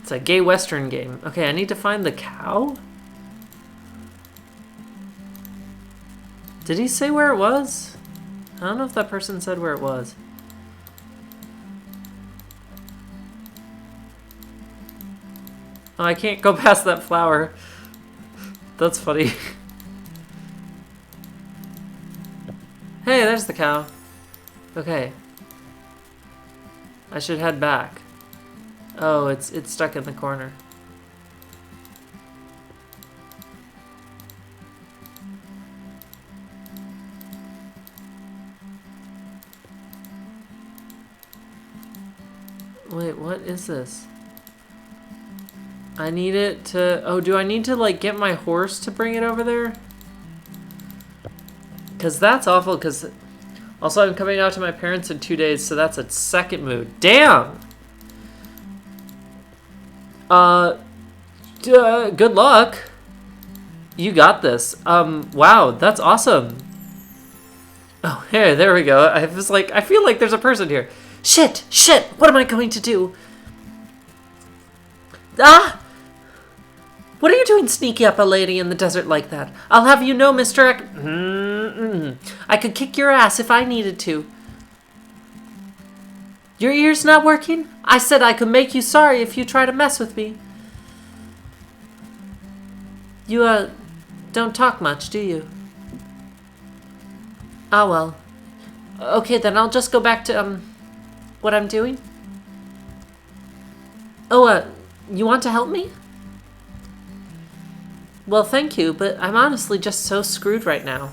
It's a gay Western game. Okay, I need to find the cow? Did he say where it was? I don't know if that person said where it was. Oh, I can't go past that flower. That's funny. Hey, there's the cow. Okay. I should head back. Oh, it's stuck in the corner. Wait, what is this? I need it to... Oh, do I need to, like, get my horse to bring it over there? Because that's awful, because... Also, I'm coming out to my parents in 2 days, so that's a second mood. Damn! Good luck. You got this. Wow, that's awesome. Oh, here, there we go. I was like, I feel like there's a person here. Shit! What am I going to do? Ah! What are you doing sneaky up a lady in the desert like that? I'll have you know, Mr. I could kick your ass if I needed to. Your ear's not working? I said I could make you sorry if you try to mess with me. You, don't talk much, do you? Ah, well. Okay, then I'll just go back to, what I'm doing. Oh, you want to help me? Well, thank you, but I'm honestly just so screwed right now.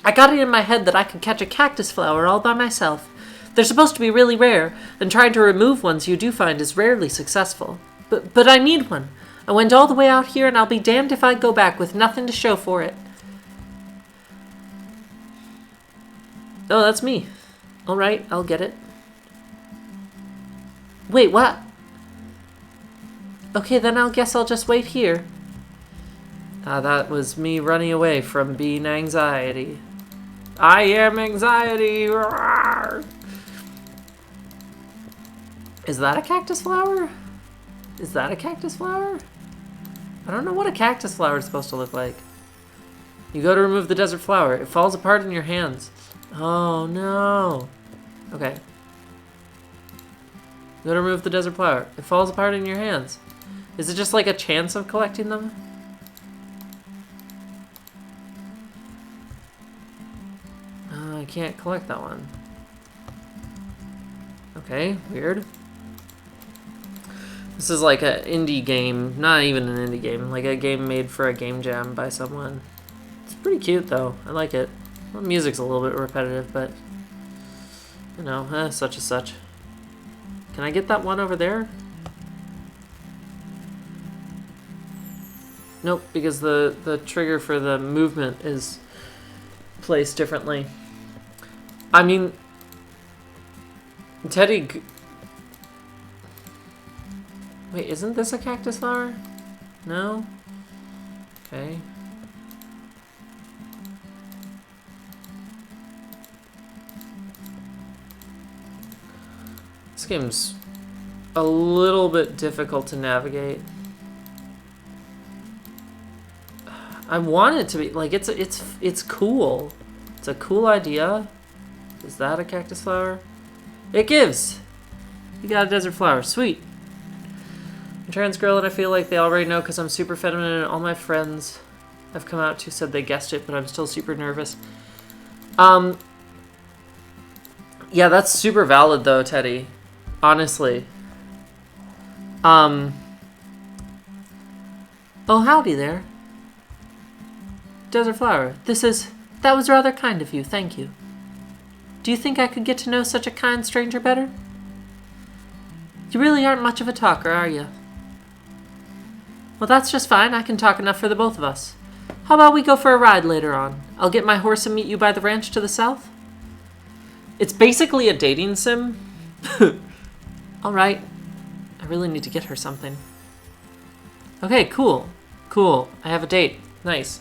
I got it in my head that I could catch a cactus flower all by myself. They're supposed to be really rare, and trying to remove ones you do find is rarely successful. But I need one. I went all the way out here, and I'll be damned if I go back with nothing to show for it. Oh, that's me. All right, I'll get it. Wait, what? Okay, then I guess I'll just wait here. That was me running away from being anxiety. I am anxiety. Roar. Is that a cactus flower? Is that a cactus flower? I don't know what a cactus flower is supposed to look like. You go to remove the desert flower. It falls apart in your hands. Oh, no. Okay. You go to remove the desert flower. It falls apart in your hands. Is it just like a chance of collecting them? I can't collect that one. Okay, weird. This is like an indie game. Not even an indie game. Like a game made for a game jam by someone. It's pretty cute though. I like it. The music's a little bit repetitive, but... You know, such as such. Can I get that one over there? Nope, because the trigger for the movement is placed differently. I mean, Teddy... Wait, isn't this a cactus flower? No? Okay. This game's a little bit difficult to navigate. I want it to be like it's cool. It's a cool idea. Is that a cactus flower? It gives. You got a desert flower. Sweet. I'm a trans girl and I feel like they already know because I'm super feminine and all my friends I've come out to said they guessed it, but I'm still super nervous. Yeah, that's super valid though, Teddy. Honestly. Oh, howdy there. Desert flower. That was rather kind of you, thank you. Do you think I could get to know such a kind stranger better? You really aren't much of a talker, are you? Well, that's just fine. I can talk enough for the both of us. How about we go for a ride later on? I'll get my horse and meet you by the ranch to the south. It's basically a dating sim. All right. I really need to get her something. Okay, cool. Cool. I have a date. Nice.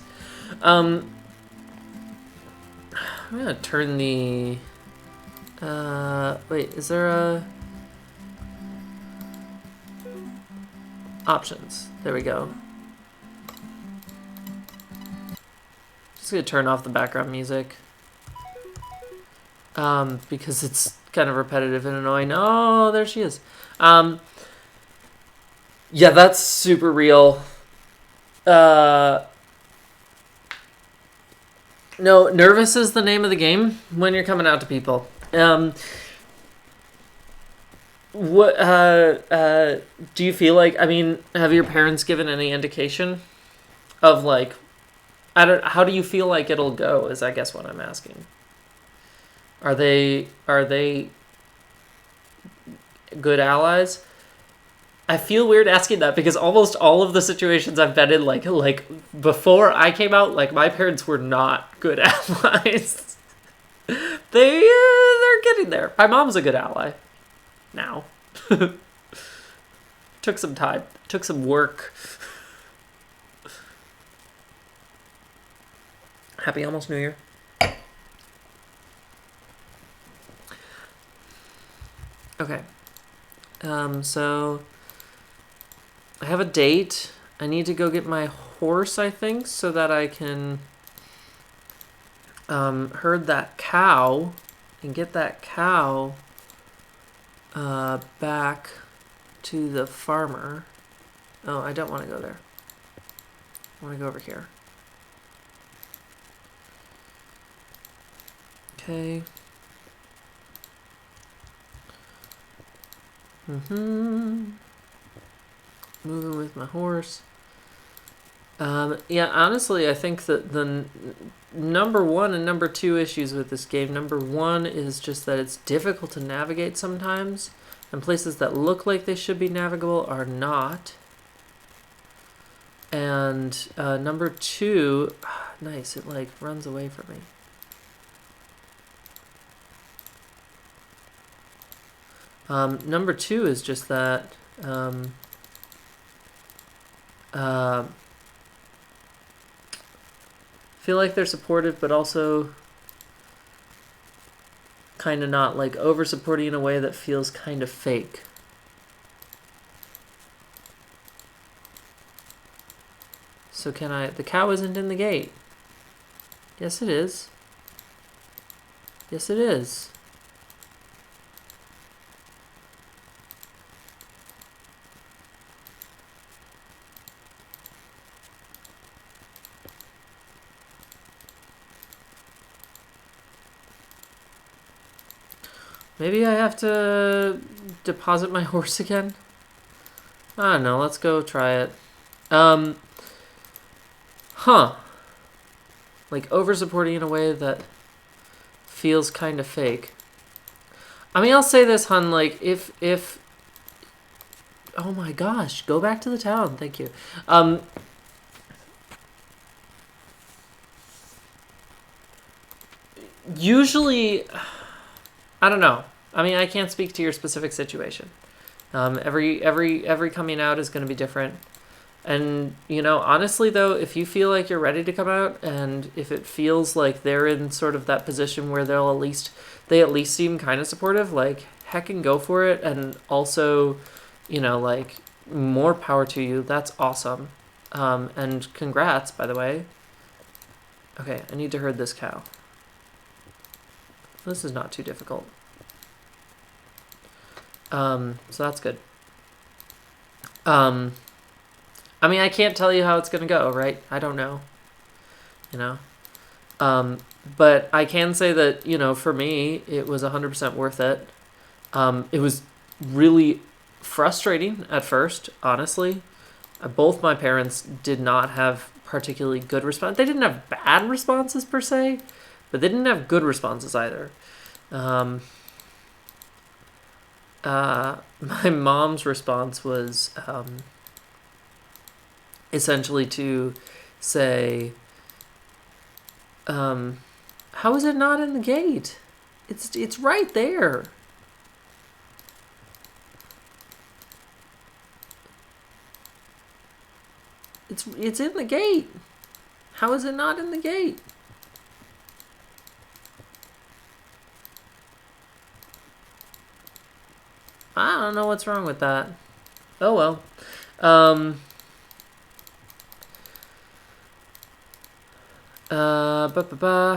I'm gonna turn the... wait, is there a... Options. There we go. Just gonna turn off the background music. Because it's kind of repetitive and annoying. Oh, there she is. Yeah, that's super real. No, nervous is the name of the game when you're coming out to people. What do you feel like? I mean, have your parents given any indication of like, how do you feel like it'll go? Is I guess what I'm asking. Are they good allies? I feel weird asking that because almost all of the situations I've been in, like before I came out, like my parents were not good allies. They're getting there. My mom's a good ally now. Took some time. Took some work. Happy almost New Year. Okay. So I have a date. I need to go get my horse, I think, so that I can herd that cow and get that cow back to the farmer. Oh, I don't want to go there. I want to go over here. Okay. Moving with my horse. Yeah, honestly, I think that the number one and number two issues with this game, number one is just that it's difficult to navigate sometimes, and places that look like they should be navigable are not. And number two, nice, it like runs away from me. Number two is just that feel like they're supportive, but also kind of not, like over supporting in a way that feels kind of fake. So can I... The cow isn't in the gate. Yes, it is. Yes, it is. Maybe I have to deposit my horse again? I don't know. Let's go try it. Like over-supporting in a way that feels kind of fake. I mean, I'll say this, hun, like, if... Oh my gosh, go back to the town. Thank you. Usually... I don't know. I mean, I can't speak to your specific situation. Every coming out is going to be different. And, you know, honestly, though, if you feel like you're ready to come out, and if it feels like they're in sort of that position where they at least seem kind of supportive, like, heckin' go for it. And also, you know, like, more power to you. That's awesome. And congrats, by the way. Okay, I need to herd this cow. This is not too difficult. So that's good. I mean, I can't tell you how it's gonna go, right? I don't know. You know? But I can say that, you know, for me, it was 100% worth it. It was really frustrating at first, honestly. Both my parents did not have particularly good response. They didn't have bad responses per se, but they didn't have good responses either. My mom's response was essentially to say, how is it not in the gate? It's right there. It's in the gate. How is it not in the gate? I don't know what's wrong with that. Oh well.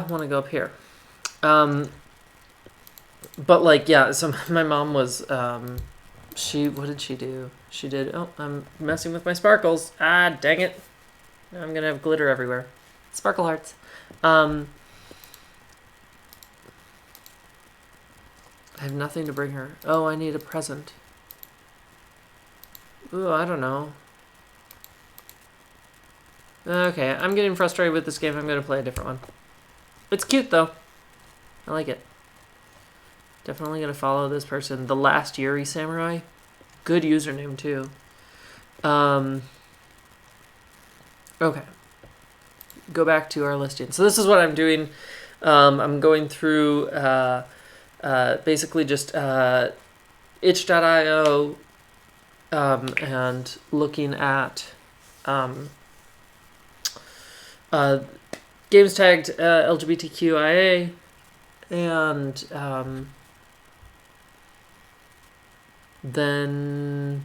Want to go up here. But like, yeah, so my mom was, what did she do? She did, oh, I'm messing with my sparkles. Ah, dang it. I'm gonna have glitter everywhere. Sparkle hearts. I have nothing to bring her. Oh, I need a present. Ooh, I don't know. Okay, I'm getting frustrated with this game. I'm gonna play a different one. It's cute, though. I like it. Definitely gonna follow this person. The Last Yuri Samurai. Good username, too. Okay. Go back to our listing. So this is what I'm doing. I'm going through basically just itch.io and looking at games tagged LGBTQIA and then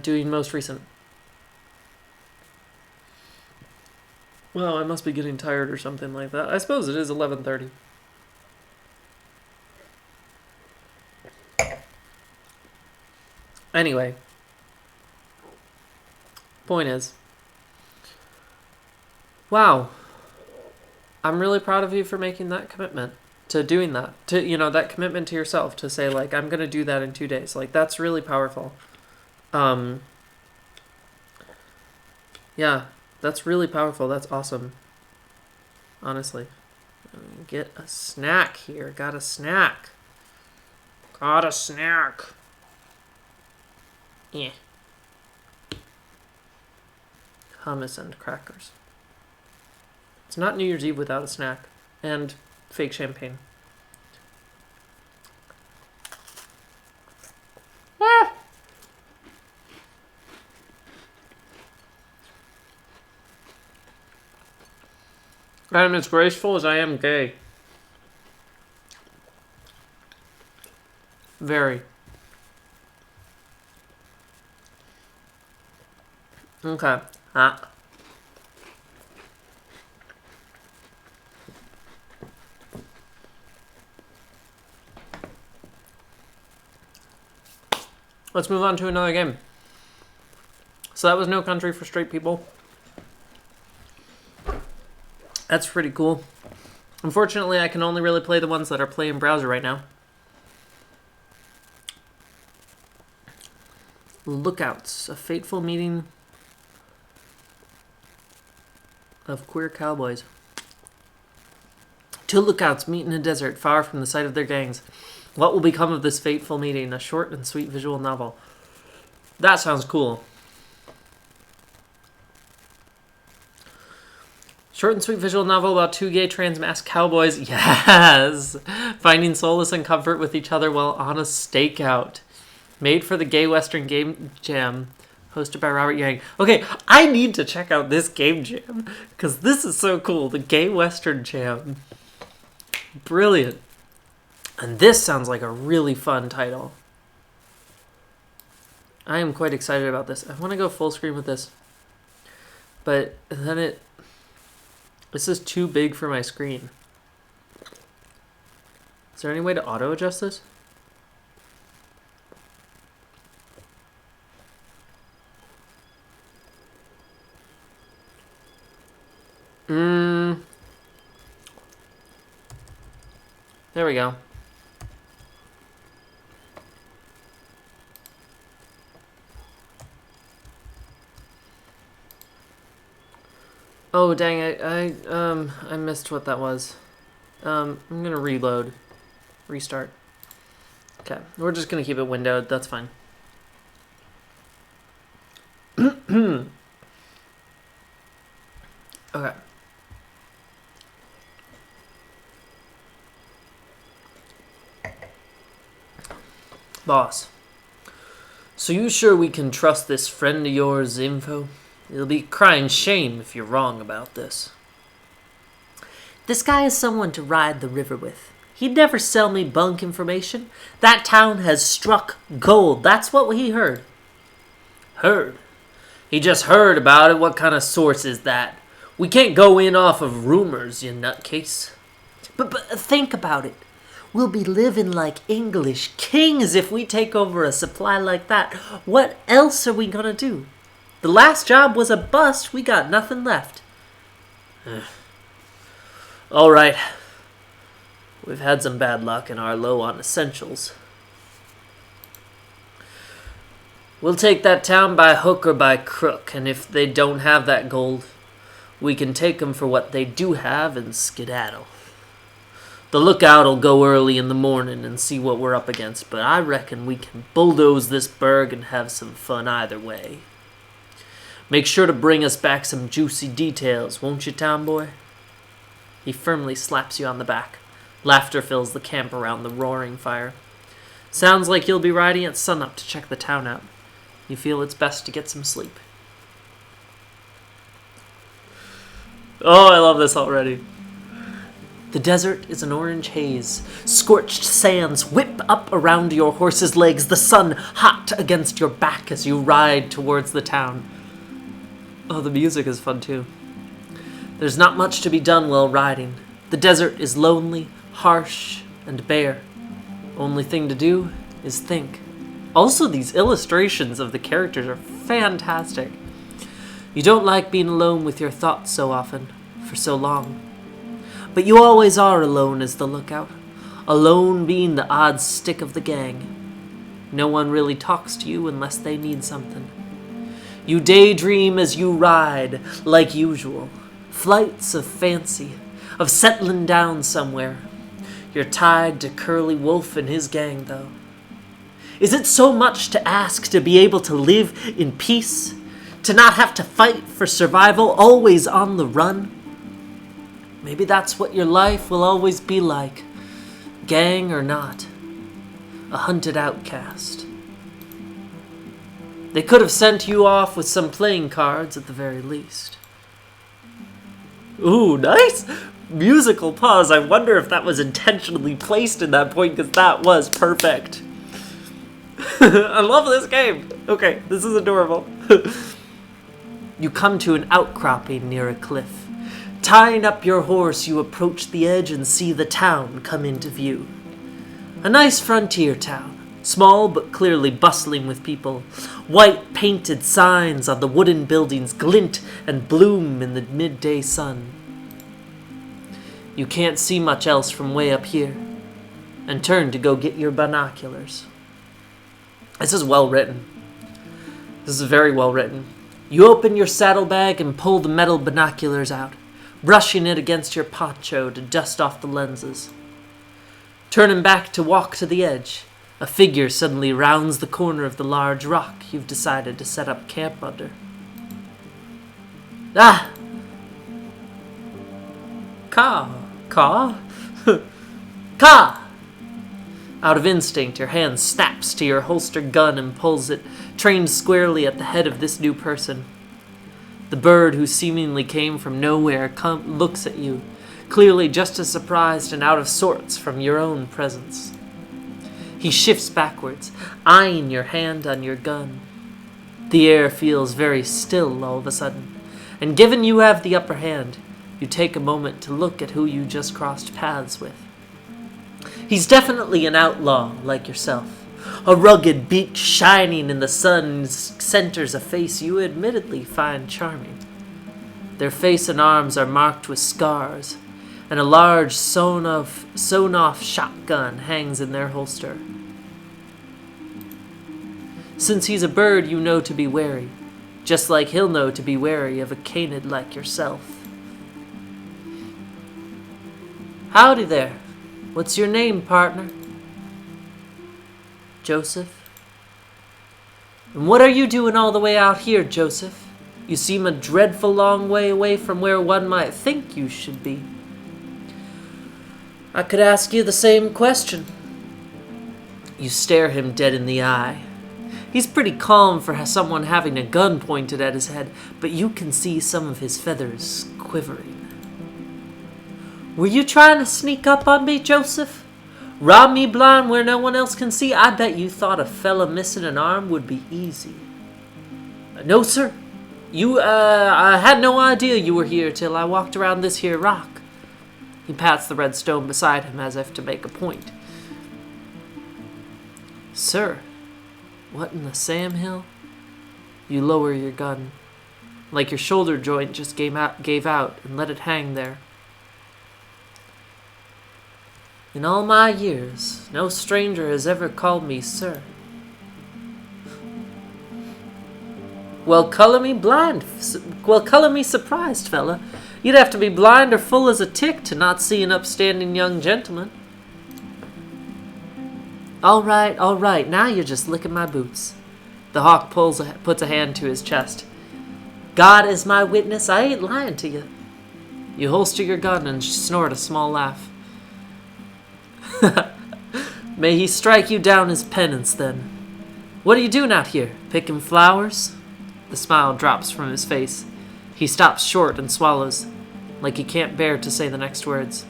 doing most recent. Well, I must be getting tired or something like that. I suppose it is 11:30. Anyway, point is, wow, I'm really proud of you for making that commitment to doing that. To, you know, that commitment to yourself to say, like, I'm going to do that in 2 days. Like, that's really powerful. Yeah, that's really powerful. That's awesome. Honestly. Get a snack here. Got a snack. Got a snack. Yeah. Hummus and crackers. It's not New Year's Eve without a snack. And fake champagne. Ah! I am as graceful as I am gay. Very. Okay. Let's move on to another game. So that was No Country for Straight People. That's pretty cool. Unfortunately, I can only really play the ones that are playing browser right now. Lookouts. A fateful meeting of queer cowboys. Two lookouts meet in a desert far from the site of their gangs. What will become of this fateful meeting? A short and sweet visual novel. That sounds cool. Short and sweet visual novel about two gay trans masked cowboys. Yes! Finding solace and comfort with each other while on a stakeout. Made for the Gay Western Game Jam. Hosted by Robert Yang. Okay, I need to check out this game jam. Because this is so cool. The Gay Western Jam. Brilliant. And this sounds like a really fun title. I am quite excited about this. I want to go full screen with this. But then this is too big for my screen. Is there any way to auto adjust this? There we go. Oh dang it! I missed what that was. I'm gonna reload, restart. Okay, we're just gonna keep it windowed. That's fine. Okay. Boss. So you sure we can trust this friend of yours, Info? You'll be crying shame if you're wrong about this. This guy is someone to ride the river with. He'd never sell me bunk information. That town has struck gold. That's what he heard. Heard? He just heard about it. What kind of source is that? We can't go in off of rumors, you nutcase. But think about it. We'll be living like English kings if we take over a supply like that. What else are we gonna do? The last job was a bust. We got nothing left. All right. We've had some bad luck and are low on essentials. We'll take that town by hook or by crook, and if they don't have that gold, we can take them for what they do have and skedaddle. The lookout'll go early in the morning and see what we're up against, but I reckon we can bulldoze this burg and have some fun either way. Make sure to bring us back some juicy details, won't you, town boy? He firmly slaps you on the back. Laughter fills the camp around the roaring fire. Sounds like you'll be riding at sunup to check the town out. You feel it's best to get some sleep. Oh, I love this already. The desert is an orange haze. Scorched sands whip up around your horse's legs, the sun hot against your back as you ride towards the town. Oh, the music is fun too. There's not much to be done while riding. The desert is lonely, harsh, and bare. Only thing to do is think. Also, these illustrations of the characters are fantastic. You don't like being alone with your thoughts so often, for so long. But you always are alone as the lookout, alone being the odd stick of the gang. No one really talks to you unless they need something. You daydream as you ride, like usual. Flights of fancy, of settling down somewhere. You're tied to Curly Wolf and his gang, though. Is it so much to ask to be able to live in peace? To not have to fight for survival, always on the run? Maybe that's what your life will always be like, gang or not, a hunted outcast. They could have sent you off with some playing cards at the very least. Ooh, nice musical pause. I wonder if that was intentionally placed in that point, because that was perfect. I love this game. Okay, this is adorable. You come to an outcropping near a cliff. Tying up your horse, you approach the edge and see the town come into view. A nice frontier town, small but clearly bustling with people. White painted signs on the wooden buildings glint and bloom in the midday sun. You can't see much else from way up here, and turn to go get your binoculars. This is well written. This is very well written. You open your saddlebag and pull the metal binoculars out, brushing it against your poncho to dust off the lenses. Turning back to walk to the edge, a figure suddenly rounds the corner of the large rock you've decided to set up camp under. Ah! Ka! Out of instinct, your hand snaps to your holstered gun and pulls it, trained squarely at the head of this new person. The bird, who seemingly came from nowhere, looks at you, clearly just as surprised and out of sorts from your own presence. He shifts backwards, eyeing your hand on your gun. The air feels very still all of a sudden, and given you have the upper hand, you take a moment to look at who you just crossed paths with. He's definitely an outlaw like yourself. A rugged beak shining in the sun centers a face you admittedly find charming. Their face and arms are marked with scars, and a large sewn-off shotgun hangs in their holster. Since he's a bird, you know to be wary, just like he'll know to be wary of a canid like yourself. Howdy there. What's your name, partner? Joseph. And what are you doing all the way out here, Joseph? You seem a dreadful long way away from where one might think you should be. I could ask you the same question. You stare him dead in the eye. He's pretty calm for someone having a gun pointed at his head, but you can see some of his feathers quivering. Were you trying to sneak up on me, Joseph? Rob me blind where no one else can see? I bet you thought a fella missing an arm would be easy. No, sir. I had no idea you were here till I walked around this here rock. He pats the red stone beside him as if to make a point. Sir, what in the Sam Hill? You lower your gun, like your shoulder joint just gave out, and let it hang there. In all my years, no stranger has ever called me sir. Well, color me surprised, fella. You'd have to be blind or full as a tick to not see an upstanding young gentleman. All right, now you're just licking my boots. The hawk puts a hand to his chest. God is my witness, I ain't lying to you. You holster your gun and snort a small laugh. May he strike you down as penance, then. What are you doing out here? Picking flowers? The smile drops from his face. He stops short and swallows, like he can't bear to say the next words.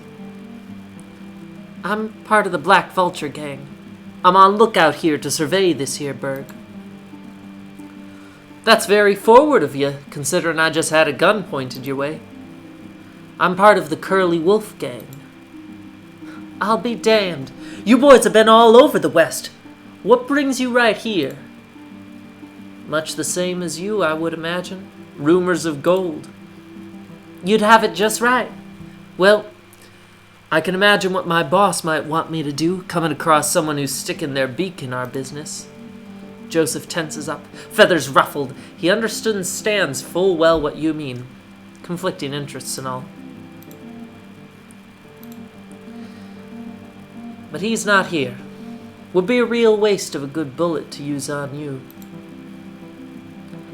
I'm part of the Black Vulture gang. I'm on lookout here to survey this here burg. That's very forward of you, considering I just had a gun pointed your way. I'm part of the Curly Wolf gang. I'll be damned. You boys have been all over the West. What brings you right here? Much the same as you, I would imagine. Rumors of gold. You'd have it just right. Well, I can imagine what my boss might want me to do, coming across someone who's sticking their beak in our business. Joseph tenses up, feathers ruffled. He understands full well what you mean. Conflicting interests and all. But he's not here. Would be a real waste of a good bullet to use on you.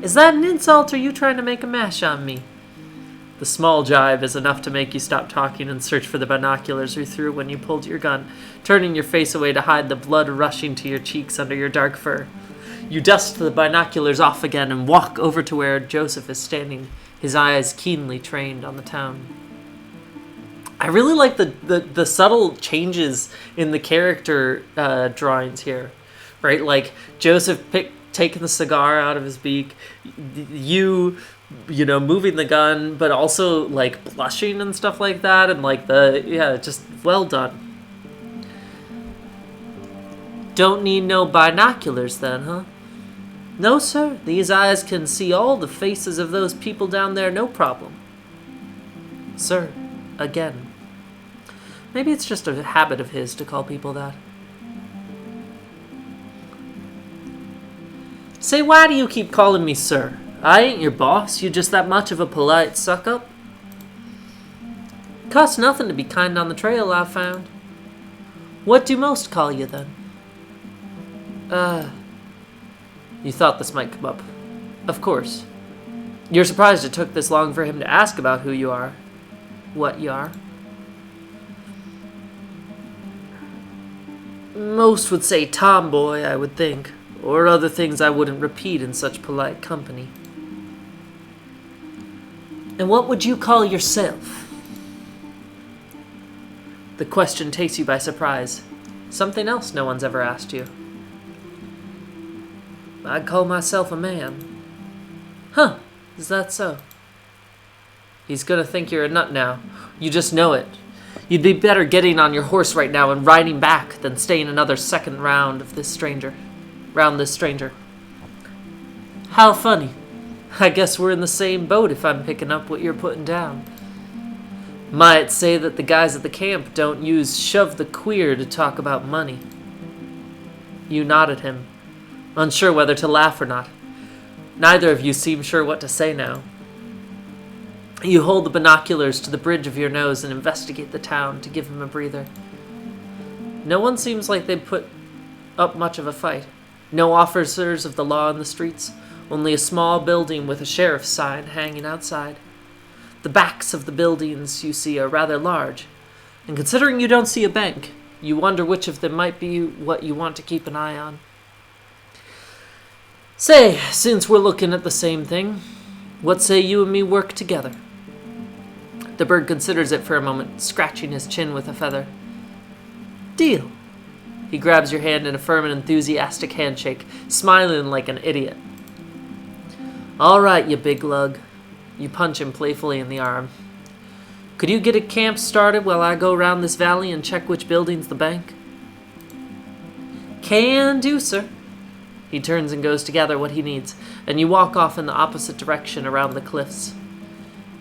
Is that an insult, or are you trying to make a mash on me? The small jibe is enough to make you stop talking and search for the binoculars you threw when you pulled your gun, turning your face away to hide the blood rushing to your cheeks under your dark fur. You dust the binoculars off again and walk over to where Joseph is standing, his eyes keenly trained on the town. I really like the subtle changes in the character drawings here, right? Like Joseph taking the cigar out of his beak, you know, moving the gun, but also like blushing and stuff like that, and like just well done. Don't need no binoculars then, huh? No, sir. These eyes can see all the faces of those people down there, no problem. Sir, again. Maybe it's just a habit of his to call people that. Say, why do you keep calling me sir? I ain't your boss. You just that much of a polite suck-up? Costs nothing to be kind on the trail, I've found. What do most call you, then? You thought this might come up. Of course. You're surprised it took this long for him to ask about who you are. What you are. Most would say tomboy, I would think, or other things I wouldn't repeat in such polite company. And what would you call yourself? The question takes you by surprise. Something else no one's ever asked you. I'd call myself a man. Huh, is that so? He's gonna think you're a nut now. You just know it. You'd be better getting on your horse right now and riding back than staying another second round this stranger. How funny. I guess we're in the same boat if I'm picking up what you're putting down. Might say that the guys at the camp don't use shove the queer to talk about money. You nod at him, unsure whether to laugh or not. Neither of you seem sure what to say now. You hold the binoculars to the bridge of your nose and investigate the town to give him a breather. No one seems like they'd put up much of a fight. No officers of the law in the streets, only a small building with a sheriff's sign hanging outside. The backs of the buildings you see are rather large, and considering you don't see a bank, you wonder which of them might be what you want to keep an eye on. Say, since we're looking at the same thing, what say you and me work together? The bird considers it for a moment, scratching his chin with a feather. Deal. He grabs your hand in a firm and enthusiastic handshake, smiling like an idiot. All right, you big lug. You punch him playfully in the arm. Could you get a camp started while I go around this valley and check which building's the bank? Can do, sir. He turns and goes to gather what he needs, and you walk off in the opposite direction around the cliffs.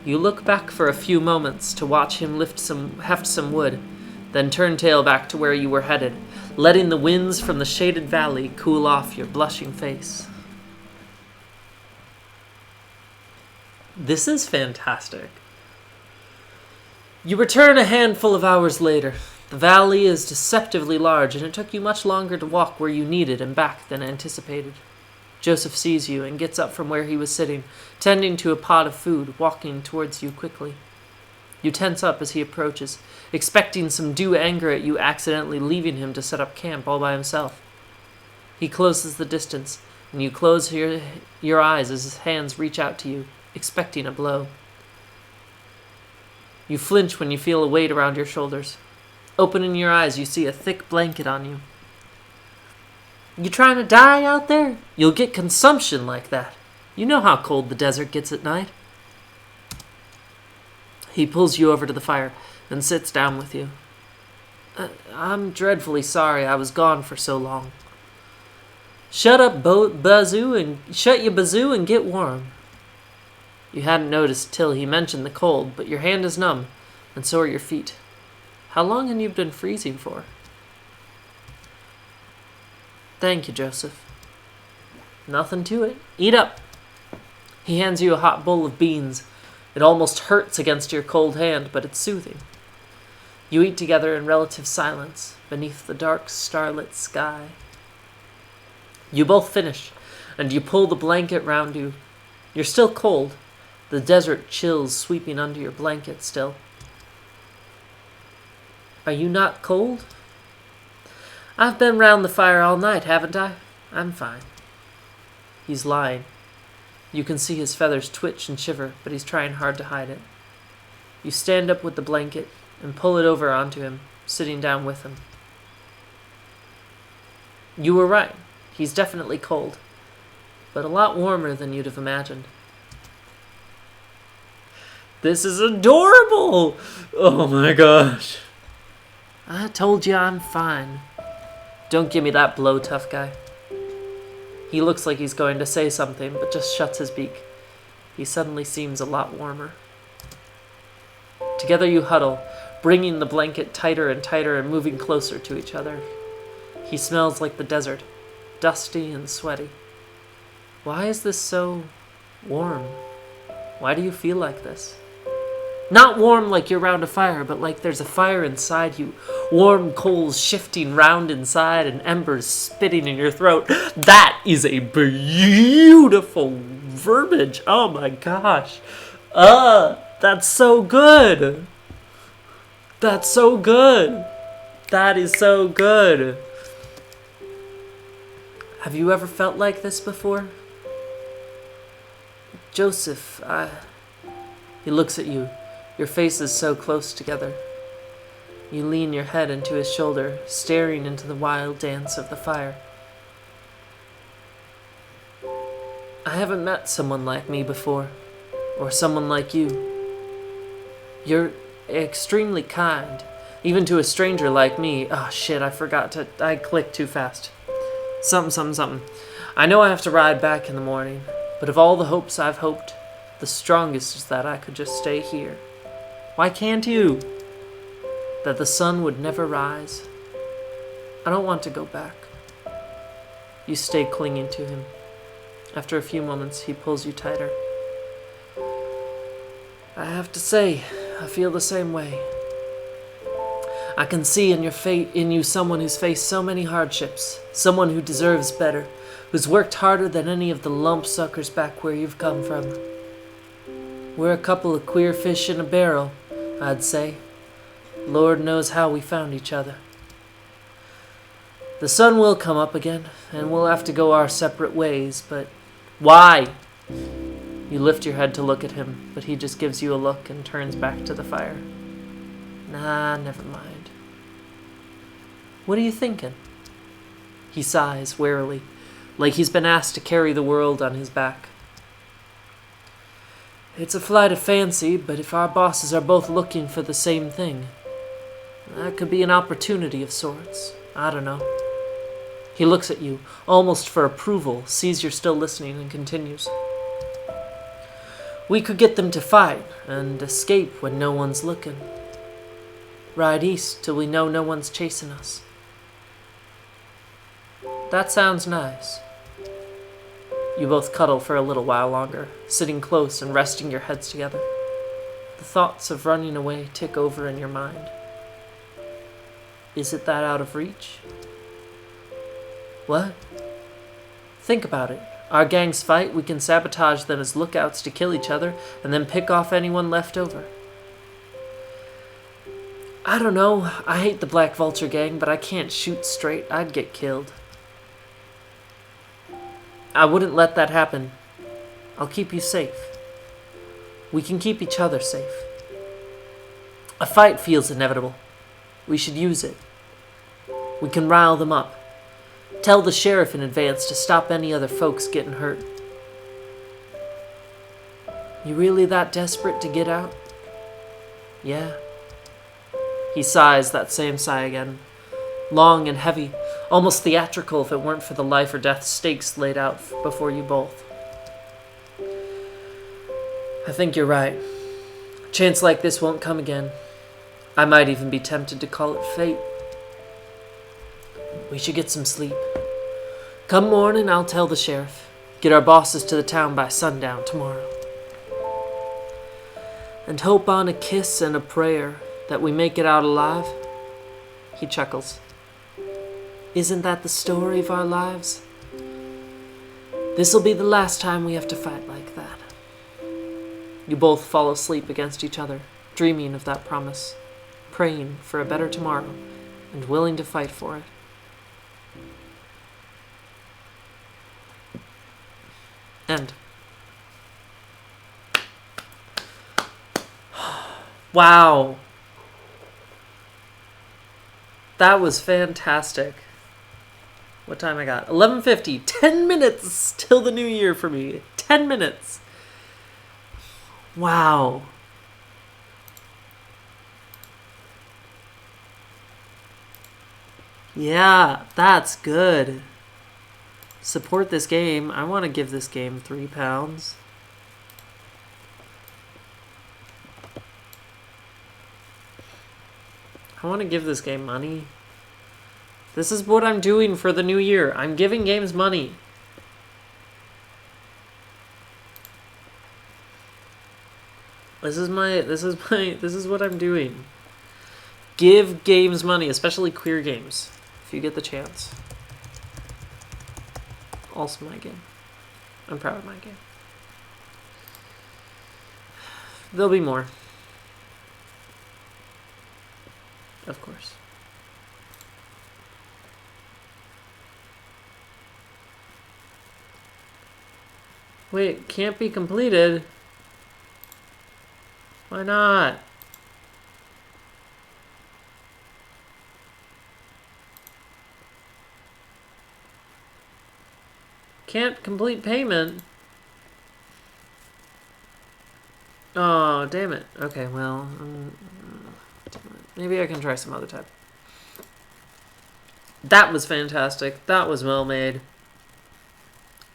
You look back for a few moments to watch him heft some wood, then turn tail back to where you were headed, letting the winds from the shaded valley cool off your blushing face. This is fantastic. You return a handful of hours later. The valley is deceptively large, and it took you much longer to walk where you needed and back than anticipated. Joseph sees you and gets up from where he was sitting, tending to a pot of food, walking towards you quickly. You tense up as he approaches, expecting some due anger at you accidentally leaving him to set up camp all by himself. He closes the distance, and you close your eyes as his hands reach out to you, expecting a blow. You flinch when you feel a weight around your shoulders. Opening your eyes, you see a thick blanket on you. You trying to die out there? You'll get consumption like that. You know how cold the desert gets at night. He pulls you over to the fire and sits down with you. I'm dreadfully sorry I was gone for so long. Shut up, bazoo, and shut your bazoo and get warm. You hadn't noticed till he mentioned the cold, but your hand is numb, and so are your feet. How long have you been freezing for? Thank you, Joseph. Nothing to it. Eat up. He hands you a hot bowl of beans. It almost hurts against your cold hand, but it's soothing. You eat together in relative silence beneath the dark starlit sky. You both finish, and you pull the blanket round you. You're still cold, the desert chills sweeping under your blanket still. Are you not cold? I've been round the fire all night, haven't I? I'm fine. He's lying. You can see his feathers twitch and shiver, but he's trying hard to hide it. You stand up with the blanket and pull it over onto him, sitting down with him. You were right. He's definitely cold, but a lot warmer than you'd have imagined. This is adorable! Oh my gosh. I told you I'm fine. Don't give me that blow, tough guy. He looks like he's going to say something, but just shuts his beak. He suddenly seems a lot warmer. Together you huddle, bringing the blanket tighter and tighter and moving closer to each other. He smells like the desert, dusty and sweaty. Why is this so warm? Why do you feel like this? Not warm like you're round a fire, but like there's a fire inside you. Warm coals shifting round inside and embers spitting in your throat. That is a beautiful verbiage. Oh my gosh. That's so good. That's so good. That is so good. Have you ever felt like this before? Joseph, He looks at you. Your faces so close together. You lean your head into his shoulder, staring into the wild dance of the fire. I haven't met someone like me before, or someone like you. You're extremely kind, even to a stranger like me. Oh shit, I clicked too fast. Something. I know I have to ride back in the morning, but of all the hopes I've hoped, the strongest is that I could just stay here. Why can't you? That the sun would never rise. I don't want to go back. You stay clinging to him. After a few moments, he pulls you tighter. I have to say, I feel the same way. I can see in you someone who's faced so many hardships, someone who deserves better, who's worked harder than any of the lump suckers back where you've come from. We're a couple of queer fish in a barrel, I'd say. Lord knows how we found each other. The sun will come up again, and we'll have to go our separate ways, but why? You lift your head to look at him, but he just gives you a look and turns back to the fire. Nah, never mind. What are you thinking? He sighs wearily, like he's been asked to carry the world on his back. It's a flight of fancy, but if our bosses are both looking for the same thing, that could be an opportunity of sorts. I don't know. He looks at you, almost for approval, sees you're still listening, and continues. We could get them to fight and escape when no one's looking. Ride east till we know no one's chasing us. That sounds nice. You both cuddle for a little while longer, sitting close and resting your heads together. The thoughts of running away tick over in your mind. Is it that out of reach? What? Think about it. Our gangs fight, we can sabotage them as lookouts to kill each other, and then pick off anyone left over. I don't know. I hate the Black Vulture gang, but I can't shoot straight. I'd get killed. I wouldn't let that happen. I'll keep you safe. We can keep each other safe. A fight feels inevitable. We should use it. We can rile them up. Tell the sheriff in advance to stop any other folks getting hurt. You really that desperate to get out? Yeah. He sighs that same sigh again. Long and heavy, almost theatrical if it weren't for the life or death stakes laid out before you both. I think you're right. A chance like this won't come again. I might even be tempted to call it fate. We should get some sleep. Come morning, I'll tell the sheriff. Get our bosses to the town by sundown tomorrow. And hope on a kiss and a prayer that we make it out alive. He chuckles. Isn't that the story of our lives? This'll be the last time we have to fight like that. You both fall asleep against each other, dreaming of that promise, praying for a better tomorrow, and willing to fight for it. End. Wow. That was fantastic. What time I got? 11:50. 10 minutes till the new year for me. 10 minutes. Wow. Yeah, that's good. Support this game. I want to give this game £3. I want to give this game money. This is what I'm doing for the new year. I'm giving games money. This is what I'm doing. Give games money, especially queer games, if you get the chance. Also my game. I'm proud of my game. There'll be more. Of course. Wait, can't be completed. Why not? Can't complete payment. Oh, damn it. Okay, well, maybe I can try some other time. That was fantastic. That was well made.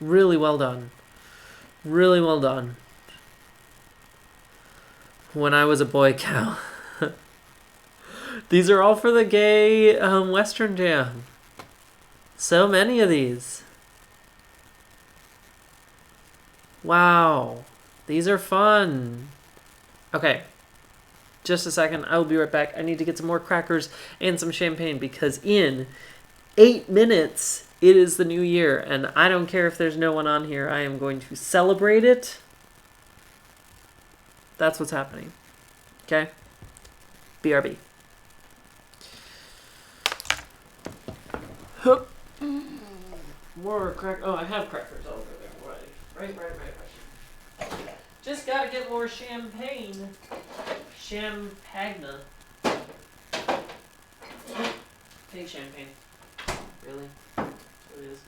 Really well done. Really well done. When I was a boy cow. These are all for the gay Western Jam. So many of these. Wow. These are fun. Okay. Just a second. I will be right back. I need to get some more crackers and some champagne because in 8 minutes, it is the new year. And I don't care if there's no one on here. I am going to celebrate it. That's what's happening. Okay? BRB. More crackers. Oh, I have crackers all over there. Right. Just gotta get more champagne. Champagna. Fake champagne. Really? Please.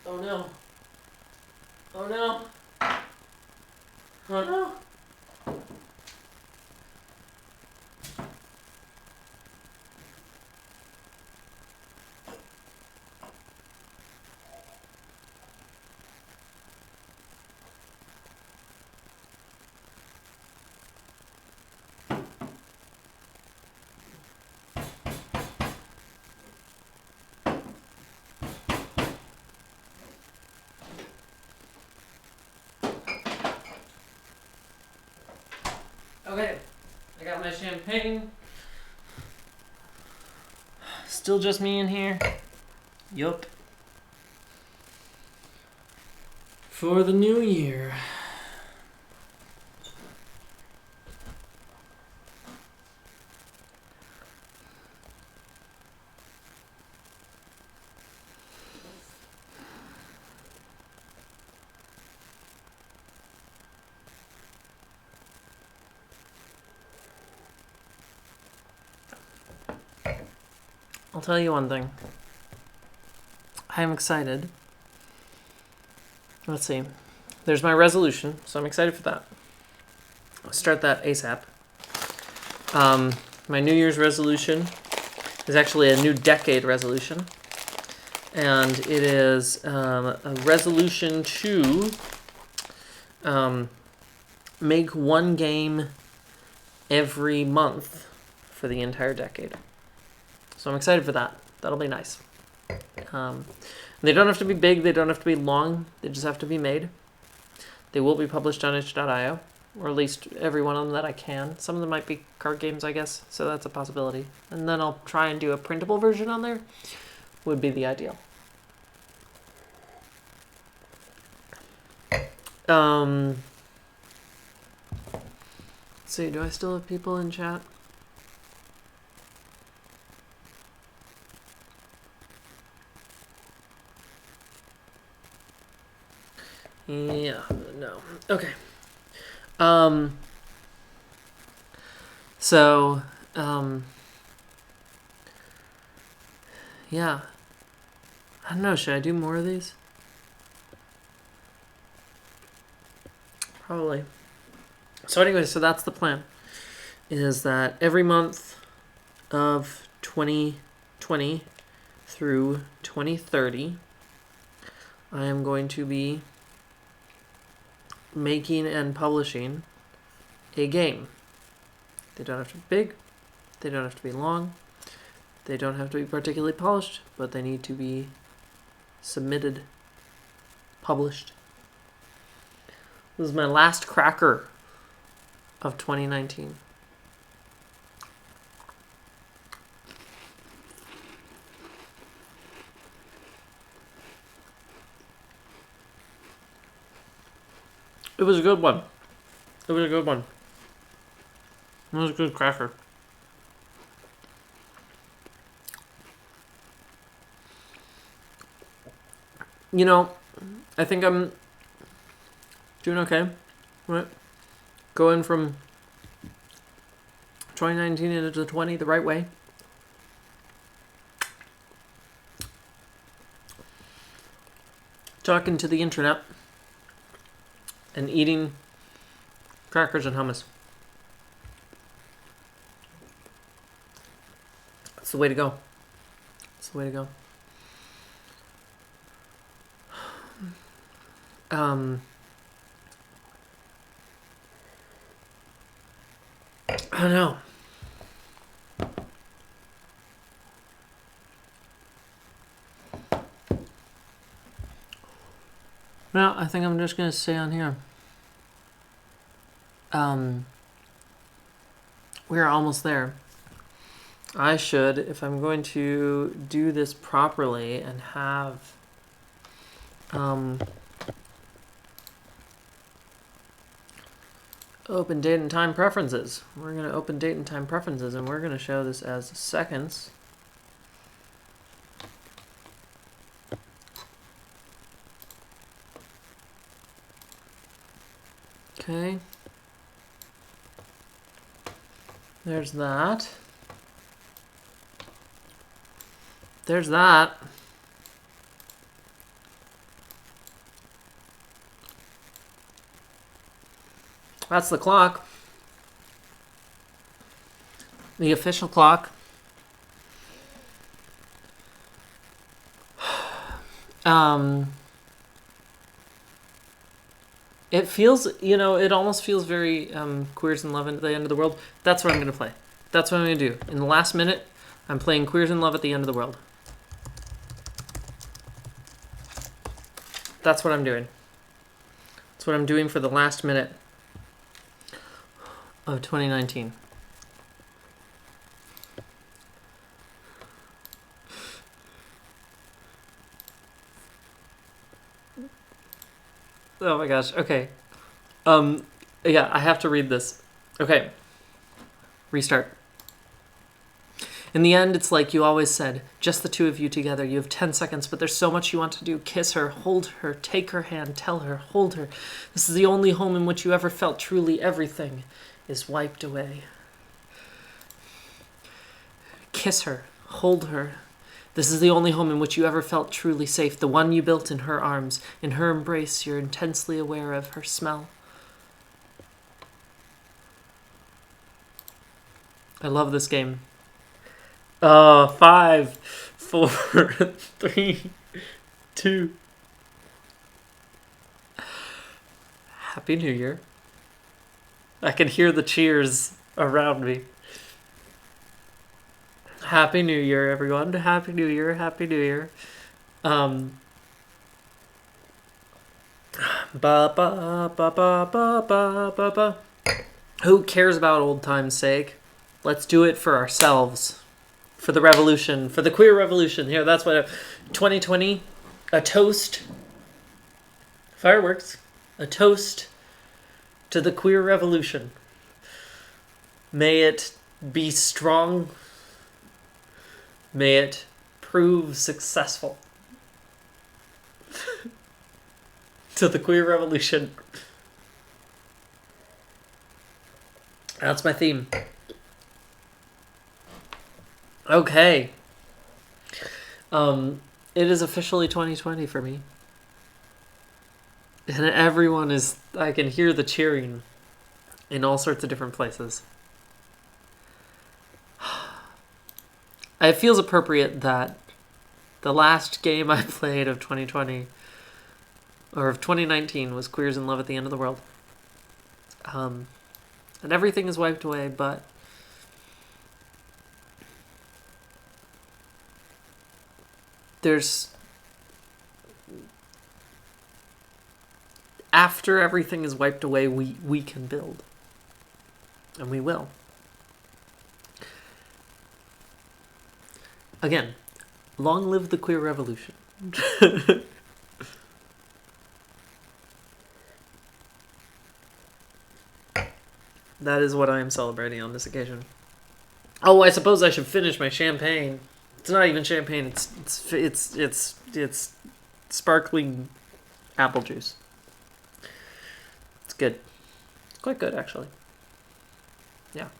Oh no. Oh no. Oh no. Okay, I got my champagne. Still just me in here. Yup. For the new year. I'll tell you one thing. I am excited. Let's see. There's my resolution, so I'm excited for that. I'll start that ASAP. My New Year's resolution is actually a new decade resolution. And it is a resolution to make one game every month for the entire decade. So I'm excited for that. That'll be nice. They don't have to be big. They don't have to be long. They just have to be made. They will be published on itch.io, or at least every one of them that I can. Some of them might be card games, I guess, so that's a possibility. And then I'll try and do a printable version on there. Would be the ideal. Let's see, do I still have people in chat? Yeah, no. Okay. So, yeah. I don't know, should I do more of these? Probably. So anyway, so that's the plan. Is that every month of 2020 through 2030, I am going to be making and publishing a game. They don't have to be big. They don't have to be long. They don't have to be particularly polished, but they need to be submitted, published. This is my last cracker of 2019. It was a good one. It was a good one. It was a good cracker. You know, I think I'm doing okay. Right? Going from 2019 into 20 the right way. Talking to the internet. And eating crackers and hummus. That's the way to go. That's the way to go. I don't know. No, I think I'm just going to stay on here. We're almost there. I should, if I'm going to do this properly and have open date and time preferences. We're going to open date and time preferences, and we're going to show this as seconds. Okay. There's that. There's that. That's the clock. The official clock. It feels, it almost feels very Queers in Love at the End of the World. That's what I'm going to play. That's what I'm going to do. In the last minute, I'm playing Queers in Love at the End of the World. That's what I'm doing. That's what I'm doing for the last minute of 2019. Oh my gosh. Okay. Yeah, I have to read this. Okay. Restart. In the end, it's like you always said, just the two of you together. You have 10 seconds, but there's so much you want to do. Kiss her, hold her, take her hand, tell her, hold her. This is the only home in which you ever felt truly everything is wiped away. Kiss her, hold her. This is the only home in which you ever felt truly safe, the one you built in her arms. In her embrace, you're intensely aware of her smell. I love this game. 5, 4, 3, 2. Happy New Year. I can hear the cheers around me. Happy New Year, everyone. Happy New Year. Happy New Year. Ba ba ba ba ba ba ba ba. Who cares about old times' sake? Let's do it for ourselves. For the revolution. For the queer revolution. Here, that's what 2020. A toast. Fireworks. A toast to the queer revolution. May it be strong. May it prove successful. To the queer revolution. That's my theme. Okay. It is officially 2020 for me. And everyone is... I can hear the cheering in all sorts of different places. It feels appropriate that the last game I played of 2020, or of 2019, was Queers in Love at the End of the World. And everything is wiped away, but there's... After everything is wiped away, we can build. And we will. Again, long live the queer revolution. That is what I am celebrating on this occasion. Oh, I suppose I should finish my champagne. It's not even champagne. It's sparkling apple juice. It's good. It's quite good, actually. Yeah.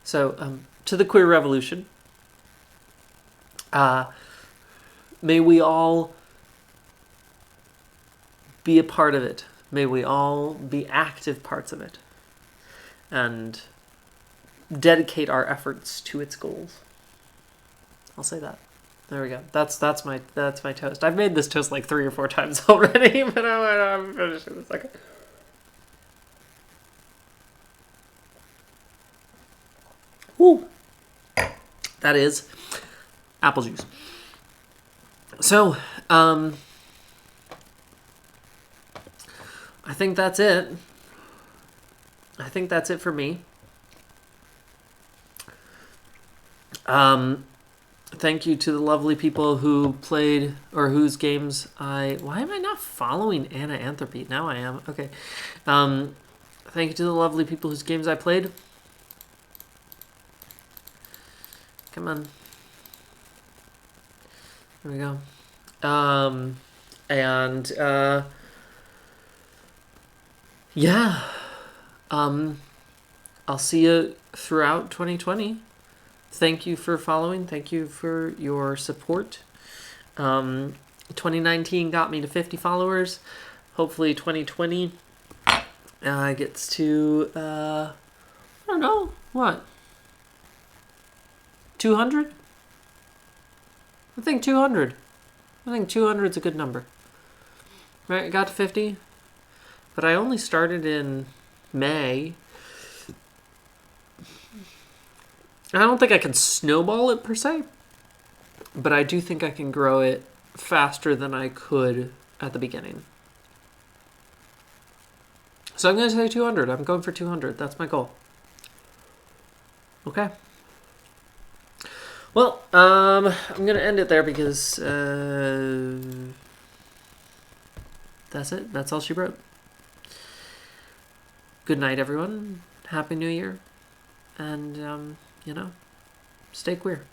So, to the queer revolution. May we all be a part of it. May we all be active parts of it. And dedicate our efforts to its goals. I'll say that. There we go. That's my toast. I've made this toast like 3 or 4 times already, but I'm finishing in a second. Woo! That is apple juice. So, I think that's it. I think that's it for me. Thank you to the lovely people who played, or whose games I... Why am I not following Anna Anthropy? Now I am. Okay. Thank you to the lovely people whose games I played. Come on. There we go. Yeah. I'll see you throughout 2020. Thank you for following. Thank you for your support. 2019 got me to 50 followers. Hopefully 2020 gets to, I don't know, what? 200? I think 200. I think 200 is a good number. Right, I got to 50. But I only started in May. I don't think I can snowball it per se. But I do think I can grow it faster than I could at the beginning. So I'm going to say 200. I'm going for 200. That's my goal. Okay. Well, I'm going to end it there because that's it. That's all she wrote. Good night, everyone. Happy New Year. And, stay queer.